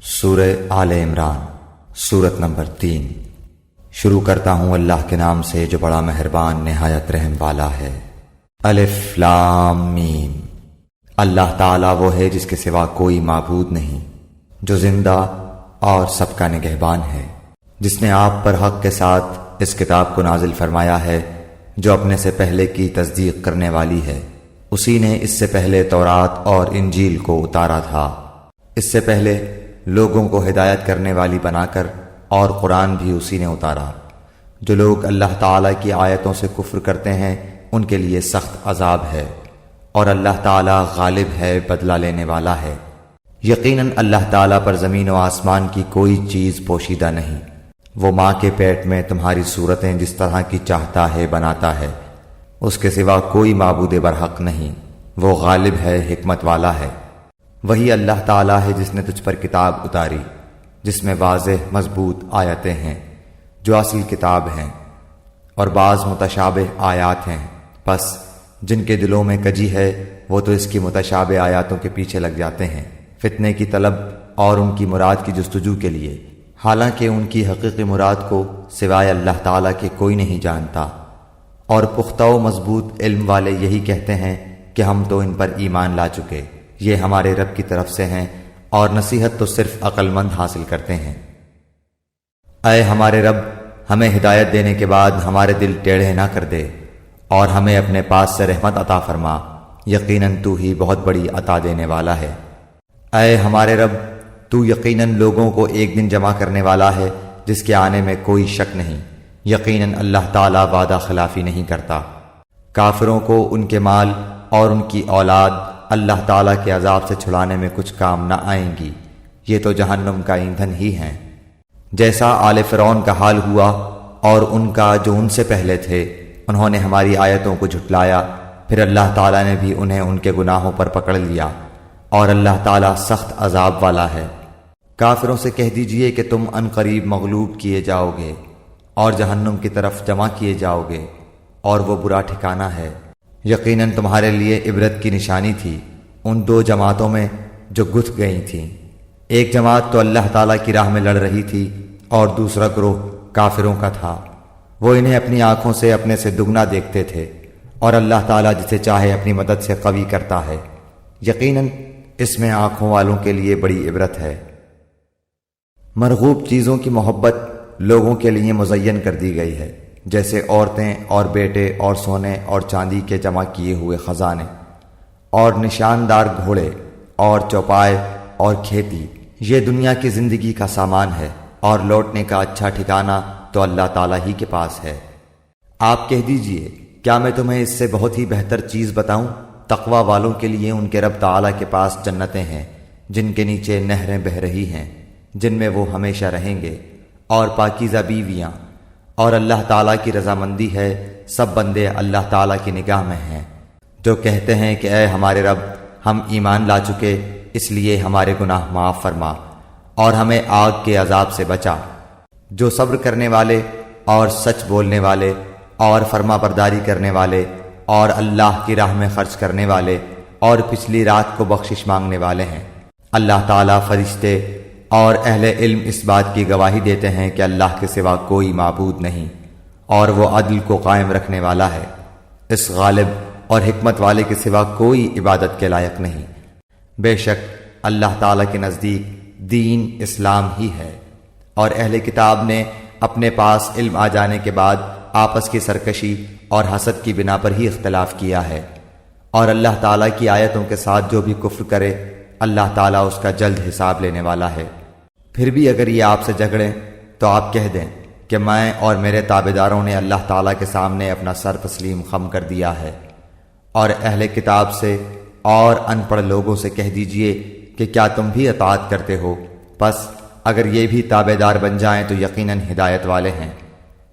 سورہ آل عمران سورت نمبر 3۔ شروع کرتا ہوں اللہ کے نام سے جو بڑا مہربان نہایت رحم والا ہے۔ الف لام میم۔ اللہ تعالیٰ وہ ہے جس کے سوا کوئی معبود نہیں، جو زندہ اور سب کا نگہبان ہے، جس نے آپ پر حق کے ساتھ اس کتاب کو نازل فرمایا ہے جو اپنے سے پہلے کی تصدیق کرنے والی ہے۔ اسی نے اس سے پہلے تورات اور انجیل کو اتارا تھا، اس سے پہلے لوگوں کو ہدایت کرنے والی بنا کر، اور قرآن بھی اسی نے اتارا۔ جو لوگ اللہ تعالیٰ کی آیتوں سے کفر کرتے ہیں ان کے لیے سخت عذاب ہے، اور اللہ تعالیٰ غالب ہے، بدلہ لینے والا ہے۔ یقیناً اللہ تعالیٰ پر زمین و آسمان کی کوئی چیز پوشیدہ نہیں۔ وہ ماں کے پیٹ میں تمہاری صورتیں جس طرح کی چاہتا ہے بناتا ہے، اس کے سوا کوئی معبود برحق نہیں، وہ غالب ہے، حکمت والا ہے۔ وہی اللہ تعالیٰ ہے جس نے تجھ پر کتاب اتاری جس میں واضح مضبوط آیتیں ہیں جو اصل کتاب ہیں، اور بعض متشابہ آیات ہیں، پس جن کے دلوں میں کجی ہے وہ تو اس کی متشابہ آیاتوں کے پیچھے لگ جاتے ہیں، فتنے کی طلب اور ان کی مراد کی جستجو کے لیے، حالانکہ ان کی حقیقی مراد کو سوائے اللہ تعالیٰ کے کوئی نہیں جانتا۔ اور پختہ و مضبوط علم والے یہی کہتے ہیں کہ ہم تو ان پر ایمان لا چکے، یہ ہمارے رب کی طرف سے ہیں، اور نصیحت تو صرف عقل مند حاصل کرتے ہیں۔ اے ہمارے رب، ہمیں ہدایت دینے کے بعد ہمارے دل ٹیڑھے نہ کر دے، اور ہمیں اپنے پاس سے رحمت عطا فرما، یقیناً تو ہی بہت بڑی عطا دینے والا ہے۔ اے ہمارے رب، تو یقیناً لوگوں کو ایک دن جمع کرنے والا ہے جس کے آنے میں کوئی شک نہیں، یقیناً اللہ تعالیٰ وعدہ خلافی نہیں کرتا۔ کافروں کو ان کے مال اور ان کی اولاد اللہ تعالیٰ کے عذاب سے چھڑانے میں کچھ کام نہ آئیں گی، یہ تو جہنم کا ایندھن ہی ہیں۔ جیسا آل فرعون کا حال ہوا اور ان کا جو ان سے پہلے تھے، انہوں نے ہماری آیتوں کو جھٹلایا، پھر اللہ تعالیٰ نے بھی انہیں ان کے گناہوں پر پکڑ لیا، اور اللہ تعالیٰ سخت عذاب والا ہے۔ کافروں سے کہہ دیجئے کہ تم ان قریب مغلوب کیے جاؤ گے اور جہنم کی طرف جمع کیے جاؤ گے، اور وہ برا ٹھکانہ ہے۔ یقیناً تمہارے لیے عبرت کی نشانی تھی ان دو جماعتوں میں جو گتھ گئی تھیں، ایک جماعت تو اللہ تعالیٰ کی راہ میں لڑ رہی تھی اور دوسرا گروہ کافروں کا تھا۔ وہ انہیں اپنی آنکھوں سے اپنے سے دگنا دیکھتے تھے، اور اللہ تعالیٰ جسے چاہے اپنی مدد سے قوی کرتا ہے۔ یقیناً اس میں آنکھوں والوں کے لیے بڑی عبرت ہے۔ مرغوب چیزوں کی محبت لوگوں کے لیے مزین کر دی گئی ہے، جیسے عورتیں اور بیٹے اور سونے اور چاندی کے جمع کیے ہوئے خزانے، اور نشاندار گھوڑے اور چوپائے اور کھیتی، یہ دنیا کی زندگی کا سامان ہے، اور لوٹنے کا اچھا ٹھکانہ تو اللہ تعالیٰ ہی کے پاس ہے۔ آپ کہہ دیجئے، کیا میں تمہیں اس سے بہت ہی بہتر چیز بتاؤں؟ تقوی والوں کے لیے ان کے رب تعالیٰ کے پاس جنتیں ہیں جن کے نیچے نہریں بہہ رہی ہیں، جن میں وہ ہمیشہ رہیں گے، اور پاکیزہ بیویاں، اور اللہ تعالیٰ کی رضامندی ہے۔ سب بندے اللہ تعالیٰ کی نگاہ میں ہیں۔ جو کہتے ہیں کہ اے ہمارے رب، ہم ایمان لا چکے، اس لیے ہمارے گناہ معاف فرما اور ہمیں آگ کے عذاب سے بچا۔ جو صبر کرنے والے اور سچ بولنے والے اور فرما برداری کرنے والے اور اللہ کی راہ میں خرچ کرنے والے اور پچھلی رات کو بخشش مانگنے والے ہیں۔ اللہ تعالیٰ، فرشتے اور اہل علم اس بات کی گواہی دیتے ہیں کہ اللہ کے سوا کوئی معبود نہیں، اور وہ عدل کو قائم رکھنے والا ہے۔ اس غالب اور حکمت والے کے سوا کوئی عبادت کے لائق نہیں۔ بے شک اللہ تعالیٰ کے نزدیک دین اسلام ہی ہے، اور اہل کتاب نے اپنے پاس علم آ جانے کے بعد آپس کی سرکشی اور حسد کی بنا پر ہی اختلاف کیا ہے، اور اللہ تعالیٰ کی آیتوں کے ساتھ جو بھی کفر کرے اللہ تعالیٰ اس کا جلد حساب لینے والا ہے۔ پھر بھی اگر یہ آپ سے جھگڑیں تو آپ کہہ دیں کہ میں اور میرے تابعداروں نے اللہ تعالیٰ کے سامنے اپنا سر تسلیم خم کر دیا ہے۔ اور اہل کتاب سے اور ان پڑھ لوگوں سے کہہ دیجئے کہ کیا تم بھی اطاعت کرتے ہو؟ پس اگر یہ بھی تابعدار بن جائیں تو یقیناً ہدایت والے ہیں،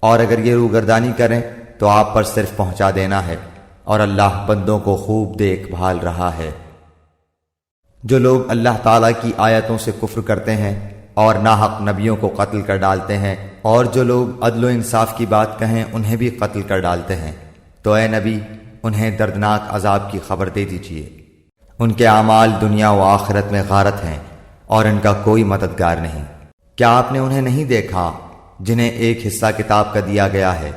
اور اگر یہ روگردانی کریں تو آپ پر صرف پہنچا دینا ہے، اور اللہ بندوں کو خوب دیکھ بھال رہا ہے۔ جو لوگ اللہ تعالیٰ کی آیتوں سے کفر کرتے ہیں اور ناحق نبیوں کو قتل کر ڈالتے ہیں، اور جو لوگ عدل و انصاف کی بات کہیں انہیں بھی قتل کر ڈالتے ہیں، تو اے نبی انہیں دردناک عذاب کی خبر دے دیجیے۔ ان کے اعمال دنیا و آخرت میں غارت ہیں، اور ان کا کوئی مددگار نہیں۔ کیا آپ نے انہیں نہیں دیکھا جنہیں ایک حصہ کتاب کا دیا گیا ہے؟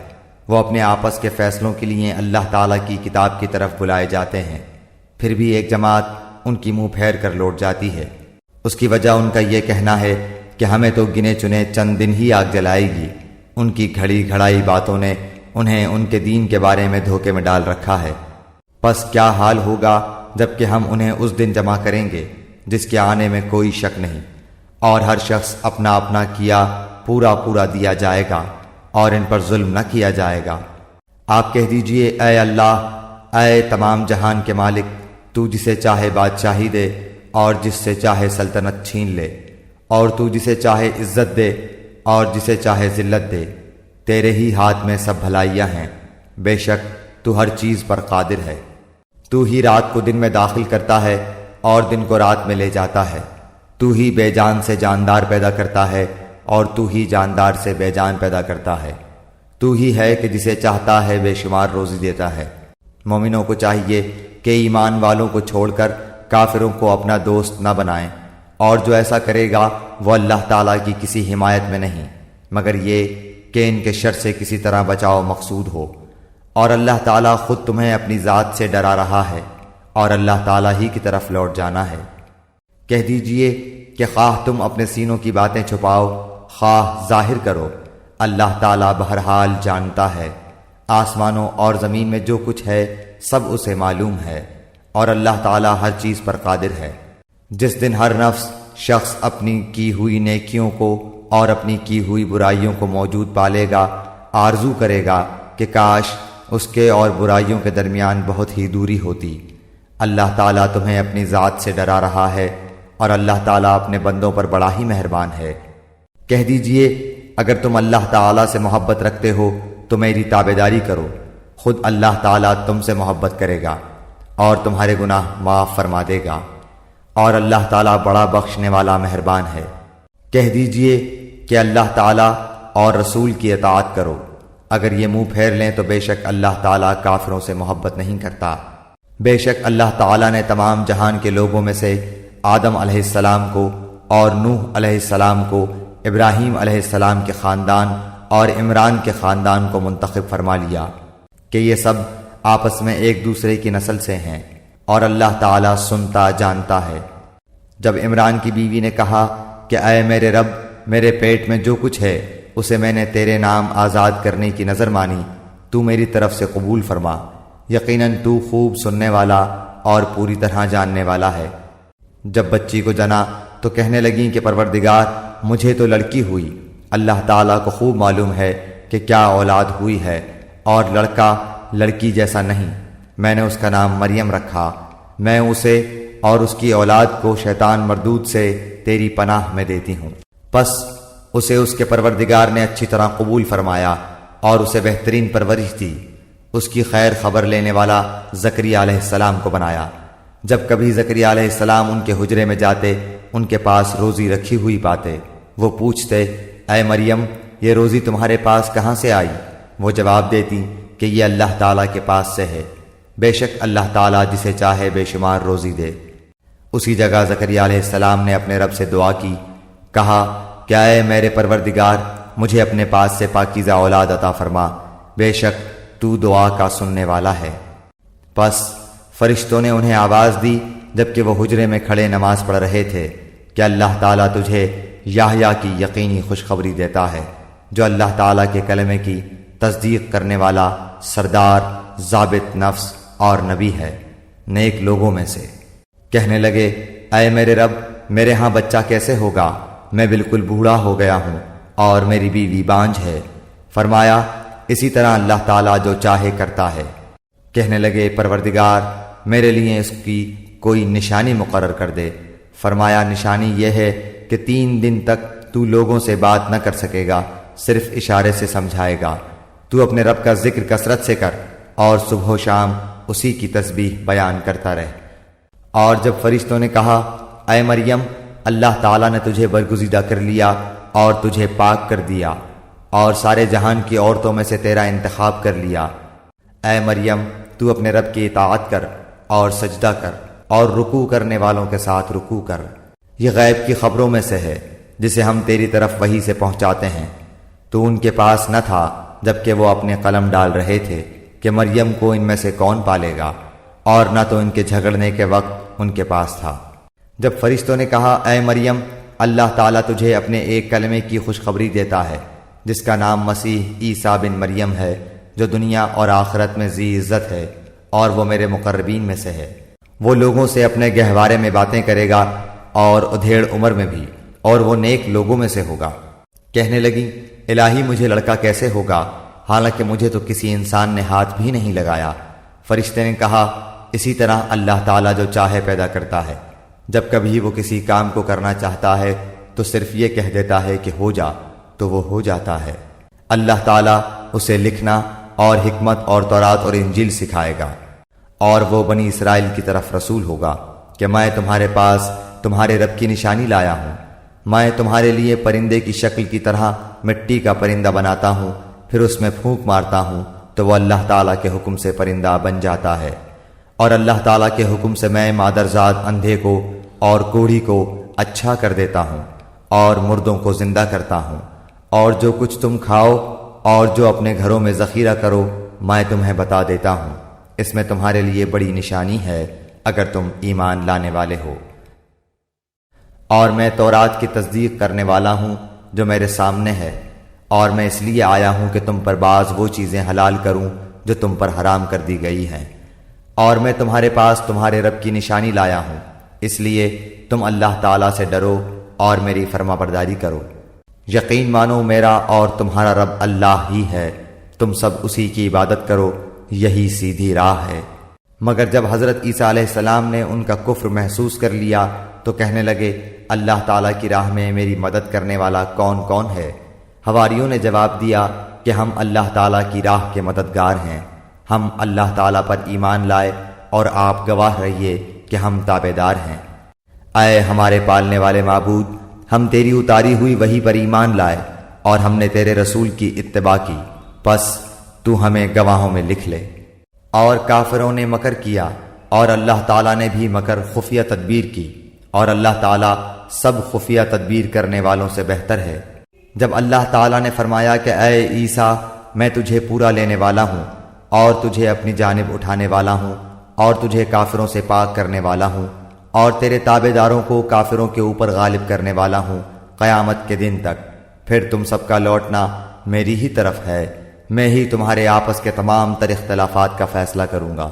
وہ اپنے آپس کے فیصلوں کے لیے اللہ تعالیٰ کی کتاب کی طرف بلائے جاتے ہیں، پھر بھی ایک جماعت ان کی منہ پھیر کر لوٹ جاتی ہے۔ اس کی وجہ ان کا یہ کہنا ہے کہ ہمیں تو گنے چنے چند دن ہی آگ جلائے گی۔ ان کی گھڑی گھڑائی باتوں نے انہیں ان کے دین کے بارے میں دھوکے میں ڈال رکھا ہے۔ پس کیا حال ہوگا جب کہ ہم انہیں اس دن جمع کریں گے جس کے آنے میں کوئی شک نہیں، اور ہر شخص اپنا اپنا کیا پورا پورا دیا جائے گا، اور ان پر ظلم نہ کیا جائے گا۔ آپ کہہ دیجئے، اے اللہ، اے تمام جہان کے مالک، تو جسے چاہے بادشاہی دے اور جس سے چاہے سلطنت چھین لے، اور تو جسے چاہے عزت دے اور جسے چاہے ذلت دے، تیرے ہی ہاتھ میں سب بھلائیاں ہیں، بے شک تو ہر چیز پر قادر ہے۔ تو ہی رات کو دن میں داخل کرتا ہے اور دن کو رات میں لے جاتا ہے، تو ہی بے جان سے جاندار پیدا کرتا ہے اور تو ہی جاندار سے بے جان پیدا کرتا ہے، تو ہی ہے کہ جسے چاہتا ہے بے شمار روزی دیتا ہے۔ مومنوں کو چاہیے کہ ایمان والوں کو چھوڑ کر کافروں کو اپنا دوست نہ بنائیں، اور جو ایسا کرے گا وہ اللہ تعالیٰ کی کسی حمایت میں نہیں، مگر یہ کہ ان کے شر سے کسی طرح بچاؤ مقصود ہو۔ اور اللہ تعالیٰ خود تمہیں اپنی ذات سے ڈرا رہا ہے، اور اللہ تعالیٰ ہی کی طرف لوٹ جانا ہے۔ کہہ دیجئے کہ خواہ تم اپنے سینوں کی باتیں چھپاؤ خواہ ظاہر کرو، اللہ تعالیٰ بہرحال جانتا ہے۔ آسمانوں اور زمین میں جو کچھ ہے سب اسے معلوم ہے، اور اللہ تعالیٰ ہر چیز پر قادر ہے۔ جس دن ہر نفس شخص اپنی کی ہوئی نیکیوں کو اور اپنی کی ہوئی برائیوں کو موجود پالے گا، آرزو کرے گا کہ کاش اس کے اور برائیوں کے درمیان بہت ہی دوری ہوتی۔ اللہ تعالیٰ تمہیں اپنی ذات سے ڈرا رہا ہے، اور اللہ تعالیٰ اپنے بندوں پر بڑا ہی مہربان ہے۔ کہہ دیجئے، اگر تم اللہ تعالیٰ سے محبت رکھتے ہو تو میری تابعداری کرو، خود اللہ تعالیٰ تم سے محبت کرے گا اور تمہارے گناہ معاف فرما دے گا، اور اللہ تعالیٰ بڑا بخشنے والا مہربان ہے۔ کہہ دیجئے کہ اللہ تعالیٰ اور رسول کی اطاعت کرو، اگر یہ منہ پھیر لیں تو بے شک اللہ تعالیٰ کافروں سے محبت نہیں کرتا۔ بے شک اللہ تعالیٰ نے تمام جہان کے لوگوں میں سے آدم علیہ السلام کو اور نوح علیہ السلام کو، ابراہیم علیہ السلام کے خاندان اور عمران کے خاندان کو منتخب فرما لیا کہ یہ سب آپس میں ایک دوسرے کی نسل سے ہیں، اور اللہ تعالیٰ سنتا جانتا ہے۔ جب عمران کی بیوی نے کہا کہ اے میرے رب، میرے پیٹ میں جو کچھ ہے اسے میں نے تیرے نام آزاد کرنے کی نظر مانی، تو میری طرف سے قبول فرما، یقیناً تو خوب سننے والا اور پوری طرح جاننے والا ہے۔ جب بچی کو جنا تو کہنے لگیں کہ پروردگار، مجھے تو لڑکی ہوئی، اللہ تعالیٰ کو خوب معلوم ہے کہ کیا اولاد ہوئی ہے، اور لڑکا لڑکی جیسا نہیں، میں نے اس کا نام مریم رکھا، میں اسے اور اس کی اولاد کو شیطان مردود سے تیری پناہ میں دیتی ہوں۔ پس اسے اس کے پروردگار نے اچھی طرح قبول فرمایا اور اسے بہترین پرورش دی۔ اس کی خیر خبر لینے والا زکریا علیہ السلام کو بنایا۔ جب کبھی زکریا علیہ السلام ان کے حجرے میں جاتے، ان کے پاس روزی رکھی ہوئی پاتے، وہ پوچھتے، اے مریم، یہ روزی تمہارے پاس کہاں سے آئی؟ وہ جواب دیتی کہ یہ اللہ تعالیٰ کے پاس سے ہے، بے شک اللہ تعالیٰ جسے چاہے بے شمار روزی دے۔ اسی جگہ زکریا علیہ السلام نے اپنے رب سے دعا کی، کہا کہ اے میرے پروردگار، مجھے اپنے پاس سے پاکیزہ اولاد عطا فرما، بے شک تو دعا کا سننے والا ہے۔ پس فرشتوں نے انہیں آواز دی جبکہ وہ حجرے میں کھڑے نماز پڑھ رہے تھے کہ اللہ تعالیٰ تجھے یحییٰ کی یقینی خوشخبری دیتا ہے، جو اللہ تعالیٰ کے کلمے کی تصدیق کرنے والا سردار، ضابط نفس اور نبی ہے، نیک لوگوں میں سے۔ کہنے لگے، اے میرے رب، میرے ہاں بچہ کیسے ہوگا؟ میں بالکل بوڑھا ہو گیا ہوں اور میری بیوی بانجھ ہے۔ فرمایا، اسی طرح اللہ تعالیٰ جو چاہے کرتا ہے۔ کہنے لگے، پروردگار، میرے لیے اس کی کوئی نشانی مقرر کر دے۔ فرمایا، نشانی یہ ہے کہ 3 دن تک تو لوگوں سے بات نہ کر سکے گا، صرف اشارے سے سمجھائے گا۔ تو اپنے رب کا ذکر کثرت سے کر اور صبح و شام اسی کی تسبیح بیان کرتا رہ۔ اور جب فرشتوں نے کہا، اے مریم، اللہ تعالیٰ نے تجھے برگزیدہ کر لیا اور تجھے پاک کر دیا اور سارے جہان کی عورتوں میں سے تیرا انتخاب کر لیا، اے مریم، تو اپنے رب کی اطاعت کر اور سجدہ کر اور رکوع کرنے والوں کے ساتھ رکوع کر، یہ غیب کی خبروں میں سے ہے جسے ہم تیری طرف وحی سے پہنچاتے ہیں۔ تو ان کے پاس نہ تھا جبکہ وہ اپنے قلم ڈال رہے تھے کہ مریم کو ان میں سے کون پالے گا، اور نہ تو ان کے جھگڑنے کے وقت ان کے پاس تھا۔ جب فرشتوں نے کہا اے مریم، اللہ تعالیٰ تجھے اپنے ایک کلمے کی خوشخبری دیتا ہے جس کا نام مسیح عیسیٰ بن مریم ہے، جو دنیا اور آخرت میں ذی عزت ہے اور وہ میرے مقربین میں سے ہے۔ وہ لوگوں سے اپنے گہوارے میں باتیں کرے گا اور ادھیڑ عمر میں بھی، اور وہ نیک لوگوں میں سے ہوگا۔ کہنے لگی الہی مجھے لڑکا کیسے ہوگا، حالانکہ مجھے تو کسی انسان نے ہاتھ بھی نہیں لگایا۔ فرشتے نے کہا اسی طرح اللہ تعالیٰ جو چاہے پیدا کرتا ہے، جب کبھی وہ کسی کام کو کرنا چاہتا ہے تو صرف یہ کہہ دیتا ہے کہ ہو جا، تو وہ ہو جاتا ہے۔ اللہ تعالیٰ اسے لکھنا اور حکمت اور تورات اور انجیل سکھائے گا، اور وہ بنی اسرائیل کی طرف رسول ہوگا کہ میں تمہارے پاس تمہارے رب کی نشانی لایا ہوں۔ میں تمہارے لیے پرندے کی شکل کی طرح مٹی کا پرندہ بناتا ہوں، پھر اس میں پھونک مارتا ہوں تو وہ اللہ تعالیٰ کے حکم سے پرندہ بن جاتا ہے، اور اللہ تعالیٰ کے حکم سے میں مادرزاد اندھے کو اور کوڑھی کو اچھا کر دیتا ہوں، اور مردوں کو زندہ کرتا ہوں، اور جو کچھ تم کھاؤ اور جو اپنے گھروں میں ذخیرہ کرو میں تمہیں بتا دیتا ہوں۔ اس میں تمہارے لیے بڑی نشانی ہے اگر تم ایمان لانے والے ہو۔ اور میں تورات کی تصدیق کرنے والا ہوں جو میرے سامنے ہے، اور میں اس لیے آیا ہوں کہ تم پر بعض وہ چیزیں حلال کروں جو تم پر حرام کر دی گئی ہیں، اور میں تمہارے پاس تمہارے رب کی نشانی لایا ہوں، اس لیے تم اللہ تعالیٰ سے ڈرو اور میری فرما برداری کرو۔ یقین مانو میرا اور تمہارا رب اللہ ہی ہے، تم سب اسی کی عبادت کرو، یہی سیدھی راہ ہے۔ مگر جب حضرت عیسیٰ علیہ السلام نے ان کا کفر محسوس کر لیا تو کہنے لگے اللہ تعالیٰ کی راہ میں میری مدد کرنے والا کون کون ہے؟ حواریوں نے جواب دیا کہ ہم اللہ تعالیٰ کی راہ کے مددگار ہیں، ہم اللہ تعالیٰ پر ایمان لائے اور آپ گواہ رہیے کہ ہم تابعدار ہیں۔ اے ہمارے پالنے والے معبود، ہم تیری اتاری ہوئی وحی پر ایمان لائے اور ہم نے تیرے رسول کی اتباع کی، پس تو ہمیں گواہوں میں لکھ لے۔ اور کافروں نے مکر کیا اور اللہ تعالیٰ نے بھی مکر خفیہ تدبیر کی، اور اللہ تعالیٰ سب خفیہ تدبیر کرنے والوں سے بہتر ہے۔ جب اللہ تعالیٰ نے فرمایا کہ اے عیسیٰ میں تجھے پورا لینے والا ہوں اور تجھے اپنی جانب اٹھانے والا ہوں اور تجھے کافروں سے پاک کرنے والا ہوں اور تیرے تابعداروں کو کافروں کے اوپر غالب کرنے والا ہوں قیامت کے دن تک، پھر تم سب کا لوٹنا میری ہی طرف ہے، میں ہی تمہارے آپس کے تمام تر اختلافات کا فیصلہ کروں گا۔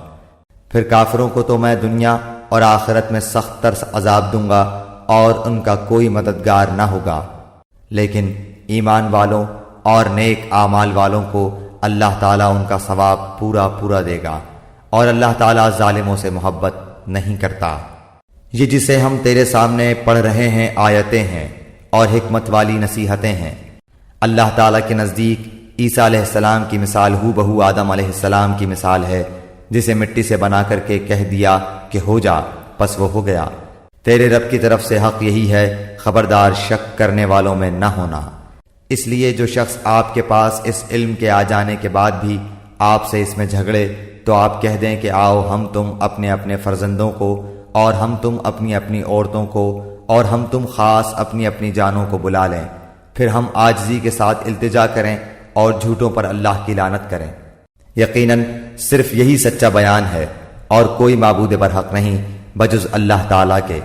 پھر کافروں کو تو میں دنیا اور آخرت میں سخت تر عذاب دوں گا اور ان کا کوئی مددگار نہ ہوگا، لیکن ایمان والوں اور نیک اعمال والوں کو اللہ تعالیٰ ان کا ثواب پورا پورا دے گا، اور اللہ تعالیٰ ظالموں سے محبت نہیں کرتا۔ یہ جسے ہم تیرے سامنے پڑھ رہے ہیں آیتیں ہیں اور حکمت والی نصیحتیں ہیں۔ اللہ تعالیٰ کے نزدیک عیسیٰ علیہ السلام کی مثال ہو بہو آدم علیہ السلام کی مثال ہے، جسے مٹی سے بنا کر کے کہہ دیا کہ ہو جا، پس وہ ہو گیا۔ تیرے رب کی طرف سے حق یہی ہے، خبردار شک کرنے والوں میں نہ ہونا۔ اس لیے جو شخص آپ کے پاس اس علم کے آ جانے کے بعد بھی آپ سے اس میں جھگڑے تو آپ کہہ دیں کہ آؤ ہم تم اپنے اپنے فرزندوں کو اور ہم تم اپنی اپنی عورتوں کو اور ہم تم خاص اپنی اپنی جانوں کو بلا لیں، پھر ہم عاجزی کے ساتھ التجا کریں اور جھوٹوں پر اللہ کی لعنت کریں۔ یقیناً صرف یہی سچا بیان ہے اور کوئی معبود برحق نہیں بجز اللہ تعالیٰ کے،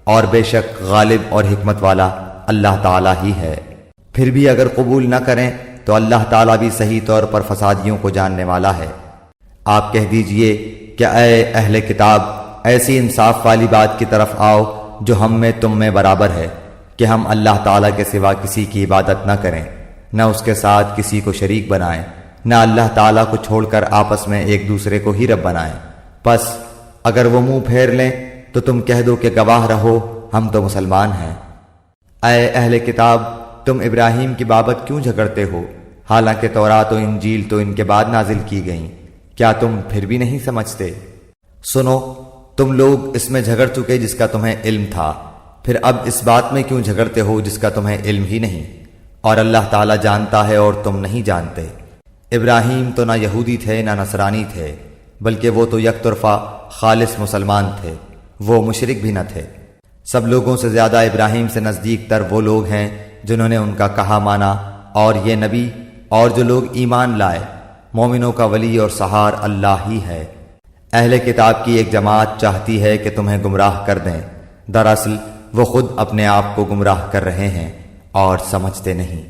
اور بے شک غالب اور حکمت والا اللہ تعالیٰ ہی ہے۔ پھر بھی اگر قبول نہ کریں تو اللہ تعالیٰ بھی صحیح طور پر فسادیوں کو جاننے والا ہے۔ آپ کہہ دیجئے کہ اے اہل کتاب، ایسی انصاف والی بات کی طرف آؤ جو ہم میں تم میں برابر ہے کہ ہم اللہ تعالیٰ کے سوا کسی کی عبادت نہ کریں، نہ اس کے ساتھ کسی کو شریک بنائیں، نہ اللہ تعالیٰ کو چھوڑ کر آپس میں ایک دوسرے کو ہی رب بنائیں۔ پس اگر وہ منہ پھیر لیں تو تم کہہ دو کہ گواہ رہو ہم تو مسلمان ہیں۔ اے اہل کتاب، تم ابراہیم کی بابت کیوں جھگڑتے ہو، حالانکہ تورات و انجیل تو ان کے بعد نازل کی گئیں؟ کیا تم پھر بھی نہیں سمجھتے؟ سنو، تم لوگ اس میں جھگڑ چکے جس کا تمہیں علم تھا، پھر اب اس بات میں کیوں جھگڑتے ہو جس کا تمہیں علم ہی نہیں؟ اور اللہ تعالیٰ جانتا ہے اور تم نہیں جانتے۔ ابراہیم تو نہ یہودی تھے نہ نصرانی تھے، بلکہ وہ تو یک طرفہ خالص مسلمان تھے، وہ مشرک بھی نہ تھے۔ سب لوگوں سے زیادہ ابراہیم سے نزدیک تر وہ لوگ ہیں جنہوں نے ان کا کہا مانا، اور یہ نبی اور جو لوگ ایمان لائے۔ مومنوں کا ولی اور سہار اللہ ہی ہے۔ اہل کتاب کی ایک جماعت چاہتی ہے کہ تمہیں گمراہ کر دیں، دراصل وہ خود اپنے آپ کو گمراہ کر رہے ہیں اور سمجھتے نہیں۔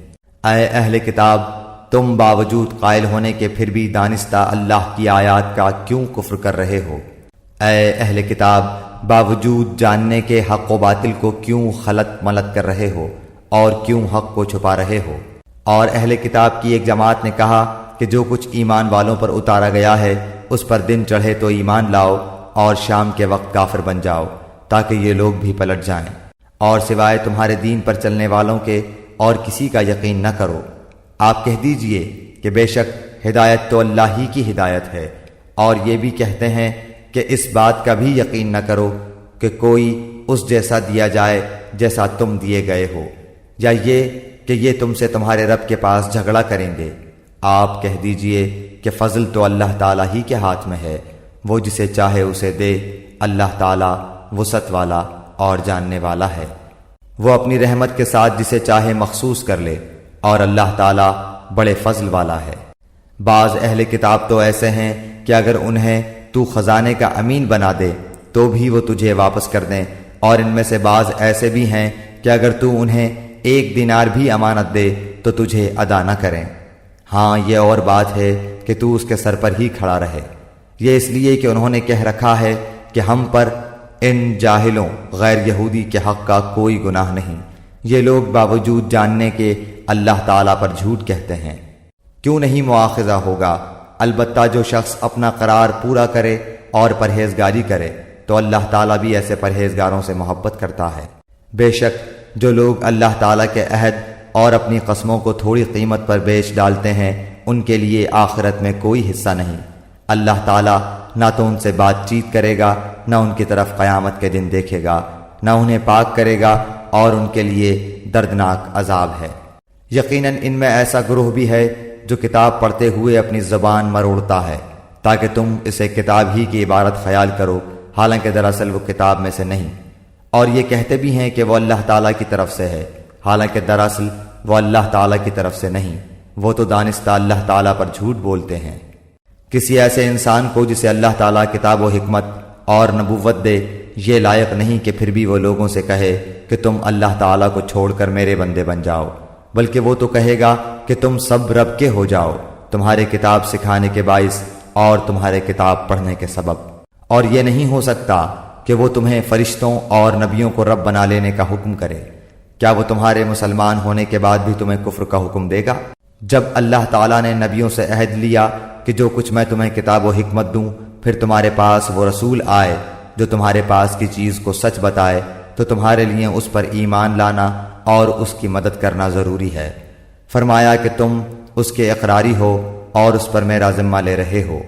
اے اہل کتاب، تم باوجود قائل ہونے کے پھر بھی دانستہ اللہ کی آیات کا کیوں کفر کر رہے ہو؟ اے اہل کتاب، باوجود جاننے کے حق و باطل کو کیوں خلط ملط کر رہے ہو اور کیوں حق کو چھپا رہے ہو؟ اور اہل کتاب کی ایک جماعت نے کہا کہ جو کچھ ایمان والوں پر اتارا گیا ہے اس پر دن چڑھے تو ایمان لاؤ اور شام کے وقت کافر بن جاؤ تاکہ یہ لوگ بھی پلٹ جائیں، اور سوائے تمہارے دین پر چلنے والوں کے اور کسی کا یقین نہ کرو۔ آپ کہہ دیجئے کہ بے شک ہدایت تو اللہ ہی کی ہدایت ہے، اور یہ بھی کہتے ہیں کہ اس بات کا بھی یقین نہ کرو کہ کوئی اس جیسا دیا جائے جیسا تم دیے گئے ہو، یا یہ کہ یہ تم سے تمہارے رب کے پاس جھگڑا کریں گے۔ آپ کہہ دیجئے کہ فضل تو اللہ تعالیٰ ہی کے ہاتھ میں ہے، وہ جسے چاہے اسے دے، اللہ تعالیٰ وسعت والا اور جاننے والا ہے۔ وہ اپنی رحمت کے ساتھ جسے چاہے مخصوص کر لے، اور اللہ تعالیٰ بڑے فضل والا ہے۔ بعض اہل کتاب تو ایسے ہیں کہ اگر انہیں تو خزانے کا امین بنا دے تو بھی وہ تجھے واپس کر دیں، اور ان میں سے بعض ایسے بھی ہیں کہ اگر تو انہیں 1 دینار بھی امانت دے تو تجھے ادا نہ کریں۔ ہاں یہ اور بات ہے کہ تو اس کے سر پر ہی کھڑا رہے، یہ اس لیے کہ انہوں نے کہہ رکھا ہے کہ ہم پر ان جاہلوں غیر یہودی کے حق کا کوئی گناہ نہیں۔ یہ لوگ باوجود جاننے کے اللہ تعالیٰ پر جھوٹ کہتے ہیں۔ کیوں نہیں مواخذہ ہوگا؟ البتہ جو شخص اپنا قرار پورا کرے اور پرہیزگاری کرے تو اللہ تعالیٰ بھی ایسے پرہیزگاروں سے محبت کرتا ہے۔ بے شک جو لوگ اللہ تعالیٰ کے عہد اور اپنی قسموں کو تھوڑی قیمت پر بیچ ڈالتے ہیں ان کے لیے آخرت میں کوئی حصہ نہیں۔ اللہ تعالیٰ نہ تو ان سے بات چیت کرے گا، نہ ان کی طرف قیامت کے دن دیکھے گا، نہ انہیں پاک کرے گا، اور ان کے لیے دردناک عذاب ہے۔ یقیناً ان میں ایسا گروہ بھی ہے جو کتاب پڑھتے ہوئے اپنی زبان مروڑتا ہے تاکہ تم اسے کتاب ہی کی عبارت خیال کرو، حالانکہ دراصل وہ کتاب میں سے نہیں، اور یہ کہتے بھی ہیں کہ وہ اللہ تعالیٰ کی طرف سے ہے، حالانکہ دراصل وہ اللہ تعالیٰ کی طرف سے نہیں، وہ تو دانستہ اللہ تعالیٰ پر جھوٹ بولتے ہیں۔ کسی ایسے انسان کو جسے اللہ تعالیٰ کتاب و حکمت اور نبوت دے یہ لائق نہیں کہ پھر بھی وہ لوگوں سے کہے کہ تم اللہ تعالیٰ کو چھوڑ کر میرے بندے بن جاؤ، بلکہ وہ تو کہے گا کہ تم سب رب کے ہو جاؤ، تمہارے کتاب سکھانے کے باعث اور تمہارے کتاب پڑھنے کے سبب۔ اور یہ نہیں ہو سکتا کہ وہ تمہیں فرشتوں اور نبیوں کو رب بنا لینے کا حکم کرے۔ کیا وہ تمہارے مسلمان ہونے کے بعد بھی تمہیں کفر کا حکم دے گا؟ جب اللہ تعالیٰ نے نبیوں سے عہد لیا کہ جو کچھ میں تمہیں کتاب و حکمت دوں، پھر تمہارے پاس وہ رسول آئے جو تمہارے پاس کی چیز کو سچ بتائے، تو تمہارے لیے اس پر ایمان لانا اور اس کی مدد کرنا ضروری ہے۔ فرمایا کہ تم اس کے اقراری ہو اور اس پر میرا ذمہ لے رہے ہو۔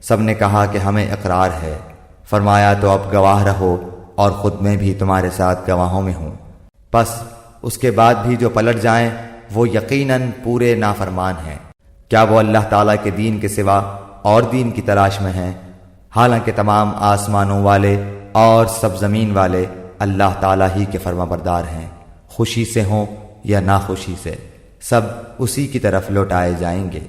سب نے کہا کہ ہمیں اقرار ہے۔ فرمایا تو اب گواہ رہو اور خود میں بھی تمہارے ساتھ گواہوں میں ہوں۔ پس اس کے بعد بھی جو پلٹ جائیں وہ یقیناً پورے نافرمان ہیں۔ کیا وہ اللہ تعالیٰ کے دین کے سوا اور دین کی تلاش میں ہیں؟ حالانکہ تمام آسمانوں والے اور سب زمین والے اللہ تعالیٰ ہی کے فرما بردار ہیں، خوشی سے ہوں یا ناخوشی سے، سب اسی کی طرف لوٹائے جائیں گے۔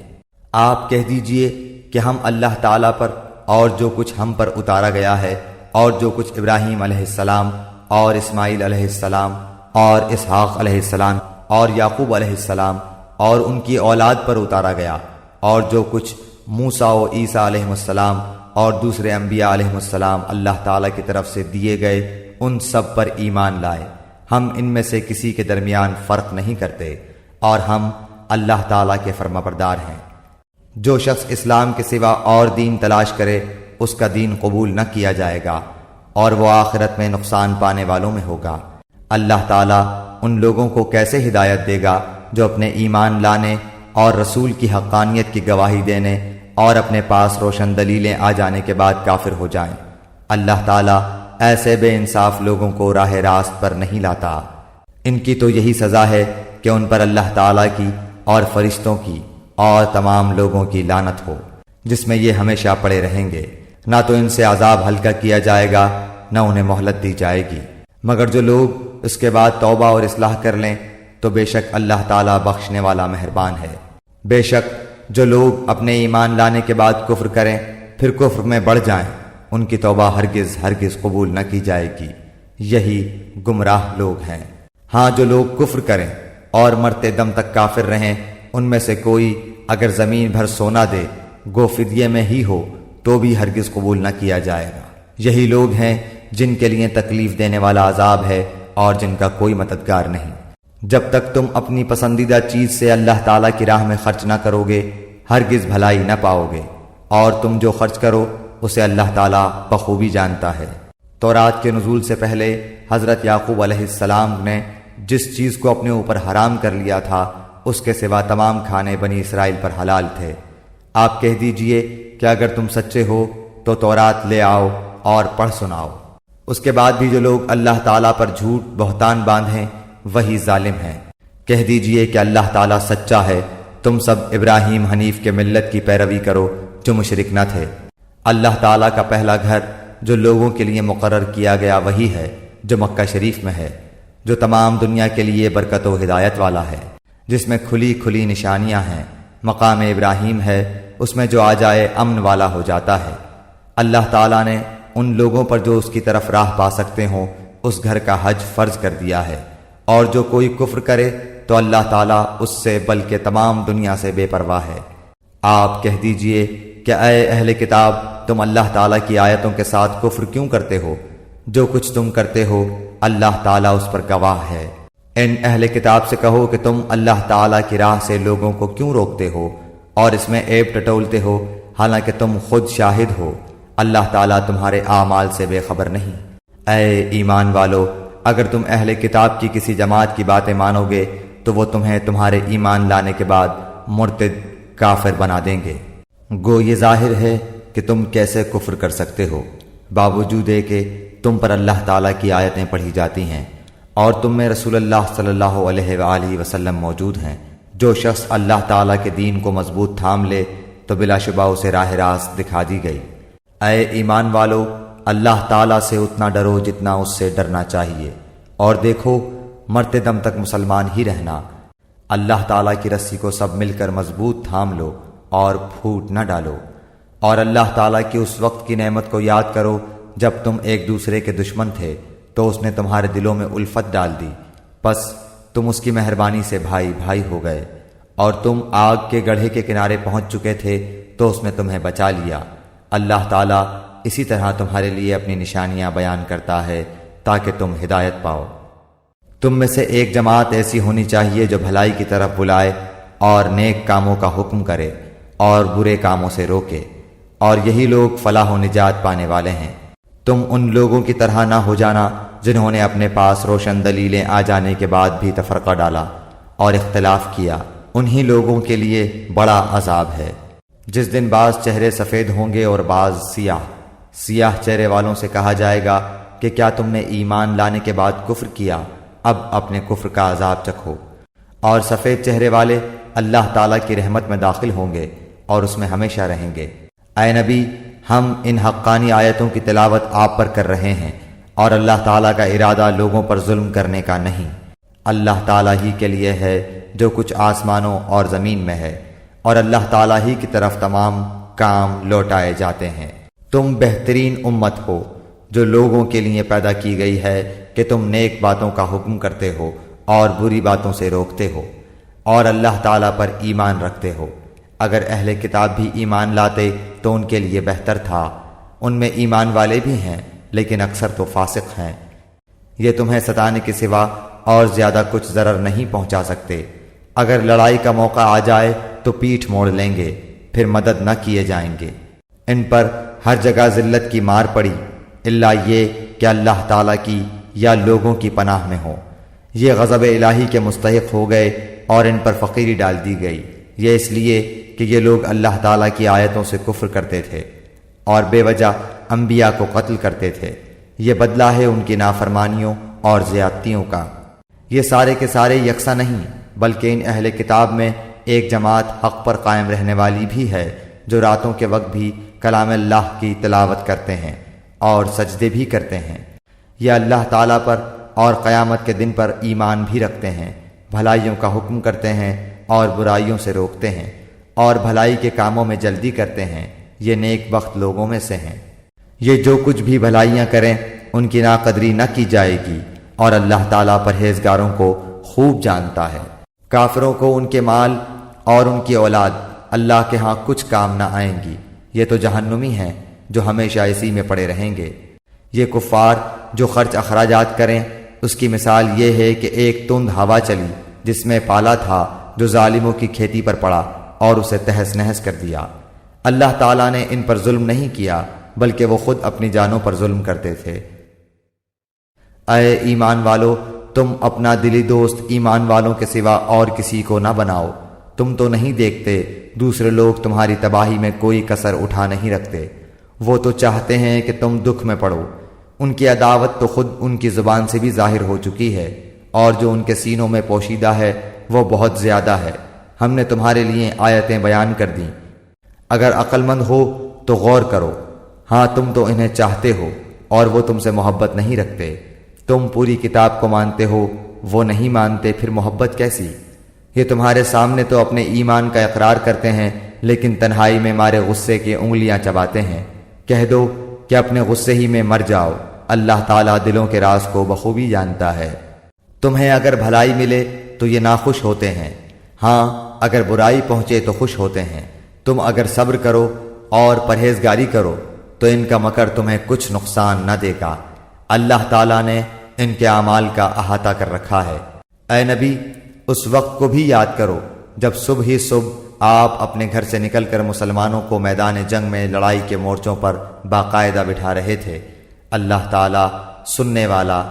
آپ کہہ دیجئے کہ ہم اللہ تعالیٰ پر اور جو کچھ ہم پر اتارا گیا ہے اور جو کچھ ابراہیم علیہ السلام اور اسماعیل علیہ السلام اور اسحاق علیہ السلام اور یعقوب علیہ السلام اور ان کی اولاد پر اتارا گیا، اور جو کچھ موسیٰ و عیسیٰ علیہ السلام اور دوسرے انبیاء علیہ السلام اللہ تعالیٰ کی طرف سے دیے گئے، ان سب پر ایمان لائے۔ ہم ان میں سے کسی کے درمیان فرق نہیں کرتے، اور ہم اللہ تعالیٰ کے فرما بردار ہیں۔ جو شخص اسلام کے سوا اور دین تلاش کرے اس کا دین قبول نہ کیا جائے گا، اور وہ آخرت میں نقصان پانے والوں میں ہوگا۔ اللہ تعالیٰ ان لوگوں کو کیسے ہدایت دے گا جو اپنے ایمان لانے اور رسول کی حقانیت کی گواہی دینے اور اپنے پاس روشن دلیلیں آ جانے کے بعد کافر ہو جائیں۔ اللہ تعالیٰ ایسے بے انصاف لوگوں کو راہ راست پر نہیں لاتا۔ ان کی تو یہی سزا ہے کہ ان پر اللہ تعالیٰ کی اور فرشتوں کی اور تمام لوگوں کی لعنت ہو، جس میں یہ ہمیشہ پڑے رہیں گے۔ نہ تو ان سے عذاب ہلکا کیا جائے گا، نہ انہیں مہلت دی جائے گی۔ مگر جو لوگ اس کے بعد توبہ اور اصلاح کر لیں تو بے شک اللہ تعالیٰ بخشنے والا مہربان ہے۔ بے شک جو لوگ اپنے ایمان لانے کے بعد کفر کریں پھر کفر میں بڑھ جائیں ان کی توبہ ہرگز ہرگز قبول نہ کی جائے گی، یہی گمراہ لوگ ہیں۔ ہاں جو لوگ کفر کریں اور مرتے دم تک کافر رہیں ان میں سے کوئی اگر زمین بھر سونا دے گو فدیے میں ہی ہو تو بھی ہرگز قبول نہ کیا جائے گا۔ یہی لوگ ہیں جن کے لیے تکلیف دینے والا عذاب ہے اور جن کا کوئی مددگار نہیں۔ جب تک تم اپنی پسندیدہ چیز سے اللہ تعالیٰ کی راہ میں خرچ نہ کرو گے ہرگز بھلائی نہ پاؤ گے، اور تم جو خرچ کرو اسے اللہ تعالیٰ بخوبی جانتا ہے۔ تورات کے نزول سے پہلے حضرت یعقوب علیہ السلام نے جس چیز کو اپنے اوپر حرام کر لیا تھا اس کے سوا تمام کھانے بنی اسرائیل پر حلال تھے۔ آپ کہہ دیجئے کہ اگر تم سچے ہو تو تورات لے آؤ اور پڑھ سناؤ۔ اس کے بعد بھی جو لوگ اللہ تعالیٰ پر جھوٹ بہتان باندھیں وہی ظالم ہیں۔ کہہ دیجئے کہ اللہ تعالیٰ سچا ہے، تم سب ابراہیم حنیف کے ملت کی پیروی کرو جو مشرک نہ تھے۔ اللہ تعالیٰ کا پہلا گھر جو لوگوں کے لیے مقرر کیا گیا وہی ہے جو مکہ شریف میں ہے، جو تمام دنیا کے لیے برکت و ہدایت والا ہے، جس میں کھلی کھلی نشانیاں ہیں۔ مقام ابراہیم ہے، اس میں جو آ جائے امن والا ہو جاتا ہے۔ اللہ تعالیٰ نے ان لوگوں پر جو اس کی طرف راہ پا سکتے ہوں اس گھر کا حج فرض کر دیا ہے، اور جو کوئی کفر کرے تو اللہ تعالیٰ اس سے بلکہ تمام دنیا سے بے پرواہ ہے۔ آپ کہہ دیجئے کہ اے اہل کتاب تم اللہ تعالیٰ کی آیتوں کے ساتھ کفر کیوں کرتے ہو؟ جو کچھ تم کرتے ہو اللہ تعالیٰ اس پر گواہ ہے۔ ان اہل کتاب سے کہو کہ تم اللہ تعالیٰ کی راہ سے لوگوں کو کیوں روکتے ہو اور اس میں عیب ٹٹولتے ہو حالانکہ تم خود شاہد ہو، اللہ تعالیٰ تمہارے اعمال سے بے خبر نہیں۔ اے ایمان والو، اگر تم اہل کتاب کی کسی جماعت کی باتیں مانو گے تو وہ تمہیں تمہارے ایمان لانے کے بعد مرتد کافر بنا دیں گے۔ گو یہ ظاہر ہے کہ تم کیسے کفر کر سکتے ہو باوجود کہ تم پر اللہ تعالیٰ کی آیتیں پڑھی جاتی ہیں اور تم میں رسول اللہ صلی اللہ علیہ وآلہ وسلم موجود ہیں۔ جو شخص اللہ تعالیٰ کے دین کو مضبوط تھام لے تو بلا شبہ اسے راہ راست دکھا دی گئی۔ اے ایمان والو، اللہ تعالیٰ سے اتنا ڈرو جتنا اس سے ڈرنا چاہیے، اور دیکھو مرتے دم تک مسلمان ہی رہنا۔ اللہ تعالیٰ کی رسی کو سب مل کر مضبوط تھام لو اور پھوٹ نہ ڈالو، اور اللہ تعالیٰ کی اس وقت کی نعمت کو یاد کرو جب تم ایک دوسرے کے دشمن تھے تو اس نے تمہارے دلوں میں الفت ڈال دی، پس تم اس کی مہربانی سے بھائی بھائی ہو گئے، اور تم آگ کے گڑھے کے کنارے پہنچ چکے تھے تو اس نے تمہیں بچا لیا۔ اللہ تعالیٰ اسی طرح تمہارے لیے اپنی نشانیاں بیان کرتا ہے تاکہ تم ہدایت پاؤ۔ تم میں سے ایک جماعت ایسی ہونی چاہیے جو بھلائی کی طرف بلائے اور نیک کاموں کا حکم کرے اور برے کاموں سے روکے، اور یہی لوگ فلاح و نجات پانے والے ہیں۔ تم ان لوگوں کی طرح نہ ہو جانا جنہوں نے اپنے پاس روشن دلیلیں آ جانے کے بعد بھی تفرقہ ڈالا اور اختلاف کیا، انہی لوگوں کے لیے بڑا عذاب ہے۔ جس دن بعض چہرے سفید ہوں گے اور بعض سیاہ چہرے والوں سے کہا جائے گا کہ کیا تم نے ایمان لانے کے بعد کفر کیا؟ اب اپنے کفر کا عذاب چکھو۔ اور سفید چہرے والے اللہ تعالیٰ کی رحمت میں داخل ہوں گے اور اس میں ہمیشہ رہیں گے۔ اے نبی، ہم ان حقانی آیتوں کی تلاوت آپ پر کر رہے ہیں، اور اللہ تعالیٰ کا ارادہ لوگوں پر ظلم کرنے کا نہیں۔ اللہ تعالیٰ ہی کے لیے ہے جو کچھ آسمانوں اور زمین میں ہے، اور اللہ تعالیٰ ہی کی طرف تمام کام لوٹائے جاتے ہیں۔ تم بہترین امت ہو جو لوگوں کے لیے پیدا کی گئی ہے کہ تم نیک باتوں کا حکم کرتے ہو اور بری باتوں سے روکتے ہو، اور اللہ تعالیٰ پر ایمان رکھتے ہو۔ اگر اہل کتاب بھی ایمان لاتے تو ان کے لیے بہتر تھا، ان میں ایمان والے بھی ہیں لیکن اکثر تو فاسق ہیں۔ یہ تمہیں ستانے کے سوا اور زیادہ کچھ ضرر نہیں پہنچا سکتے۔ اگر لڑائی کا موقع آ جائے تو پیٹھ موڑ لیں گے، پھر مدد نہ کیے جائیں گے۔ ان پر ہر جگہ ذلت کی مار پڑی الا یہ کہ اللہ تعالیٰ کی یا لوگوں کی پناہ میں ہو۔ یہ غضب الہی کے مستحق ہو گئے اور ان پر فقیری ڈال دی گئی، یہ اس لیے کہ یہ لوگ اللہ تعالیٰ کی آیتوں سے کفر کرتے تھے اور بے وجہ انبیاء کو قتل کرتے تھے۔ یہ بدلہ ہے ان کی نافرمانیوں اور زیادتیوں کا۔ یہ سارے کے سارے یکساں نہیں، بلکہ ان اہل کتاب میں ایک جماعت حق پر قائم رہنے والی بھی ہے جو راتوں کے وقت بھی کلام اللہ کی تلاوت کرتے ہیں اور سجدے بھی کرتے ہیں۔ یہ اللہ تعالیٰ پر اور قیامت کے دن پر ایمان بھی رکھتے ہیں، بھلائیوں کا حکم کرتے ہیں اور برائیوں سے روکتے ہیں، اور بھلائی کے کاموں میں جلدی کرتے ہیں، یہ نیک بخت لوگوں میں سے ہیں۔ یہ جو کچھ بھی بھلائیاں کریں ان کی ناقدری نہ کی جائے گی، اور اللہ تعالیٰ پرہیزگاروں کو خوب جانتا ہے۔ کافروں کو ان کے مال اور ان کی اولاد اللہ کے ہاں کچھ کام نہ آئیں گی، یہ تو جہنمی ہیں جو ہمیشہ اسی میں پڑے رہیں گے۔ یہ کفار جو خرچ اخراجات کریں، اس کی مثال یہ ہے کہ ایک تند ہوا چلی جس میں پالا تھا جو ظالموں کی کھیتی پر پڑا اور اسے تہس نہس کر دیا۔ اللہ تعالیٰ نے ان پر ظلم نہیں کیا بلکہ وہ خود اپنی جانوں پر ظلم کرتے تھے۔ اے ایمان والو، تم اپنا دلی دوست ایمان والوں کے سوا اور کسی کو نہ بناؤ۔ تم تو نہیں دیکھتے دوسرے لوگ تمہاری تباہی میں کوئی کسر اٹھا نہیں رکھتے، وہ تو چاہتے ہیں کہ تم دکھ میں پڑو۔ ان کی عداوت تو خود ان کی زبان سے بھی ظاہر ہو چکی ہے، اور جو ان کے سینوں میں پوشیدہ ہے وہ بہت زیادہ ہے۔ ہم نے تمہارے لیے آیتیں بیان کر دیں، اگر عقل مند ہو تو غور کرو۔ ہاں تم تو انہیں چاہتے ہو اور وہ تم سے محبت نہیں رکھتے۔ تم پوری کتاب کو مانتے ہو، وہ نہیں مانتے، پھر محبت کیسی؟ یہ تمہارے سامنے تو اپنے ایمان کا اقرار کرتے ہیں لیکن تنہائی میں مارے غصے کی انگلیاں چباتے ہیں۔ کہہ دو کہ اپنے غصے ہی میں مر جاؤ، اللہ تعالیٰ دلوں کے راز کو بخوبی جانتا ہے۔ تمہیں اگر بھلائی ملے تو یہ ناخوش ہوتے ہیں، ہاں اگر برائی پہنچے تو خوش ہوتے ہیں۔ تم اگر صبر کرو اور پرہیزگاری کرو تو ان کا مکر تمہیں کچھ نقصان نہ دے گا، اللہ تعالیٰ نے ان کے اعمال کا احاطہ کر رکھا ہے۔ اے نبی، اس وقت کو بھی یاد کرو جب صبح ہی صبح آپ اپنے گھر سے نکل کر مسلمانوں کو میدان جنگ میں لڑائی کے مورچوں پر باقاعدہ بٹھا رہے تھے۔ اللہ تعالیٰ سننے والا،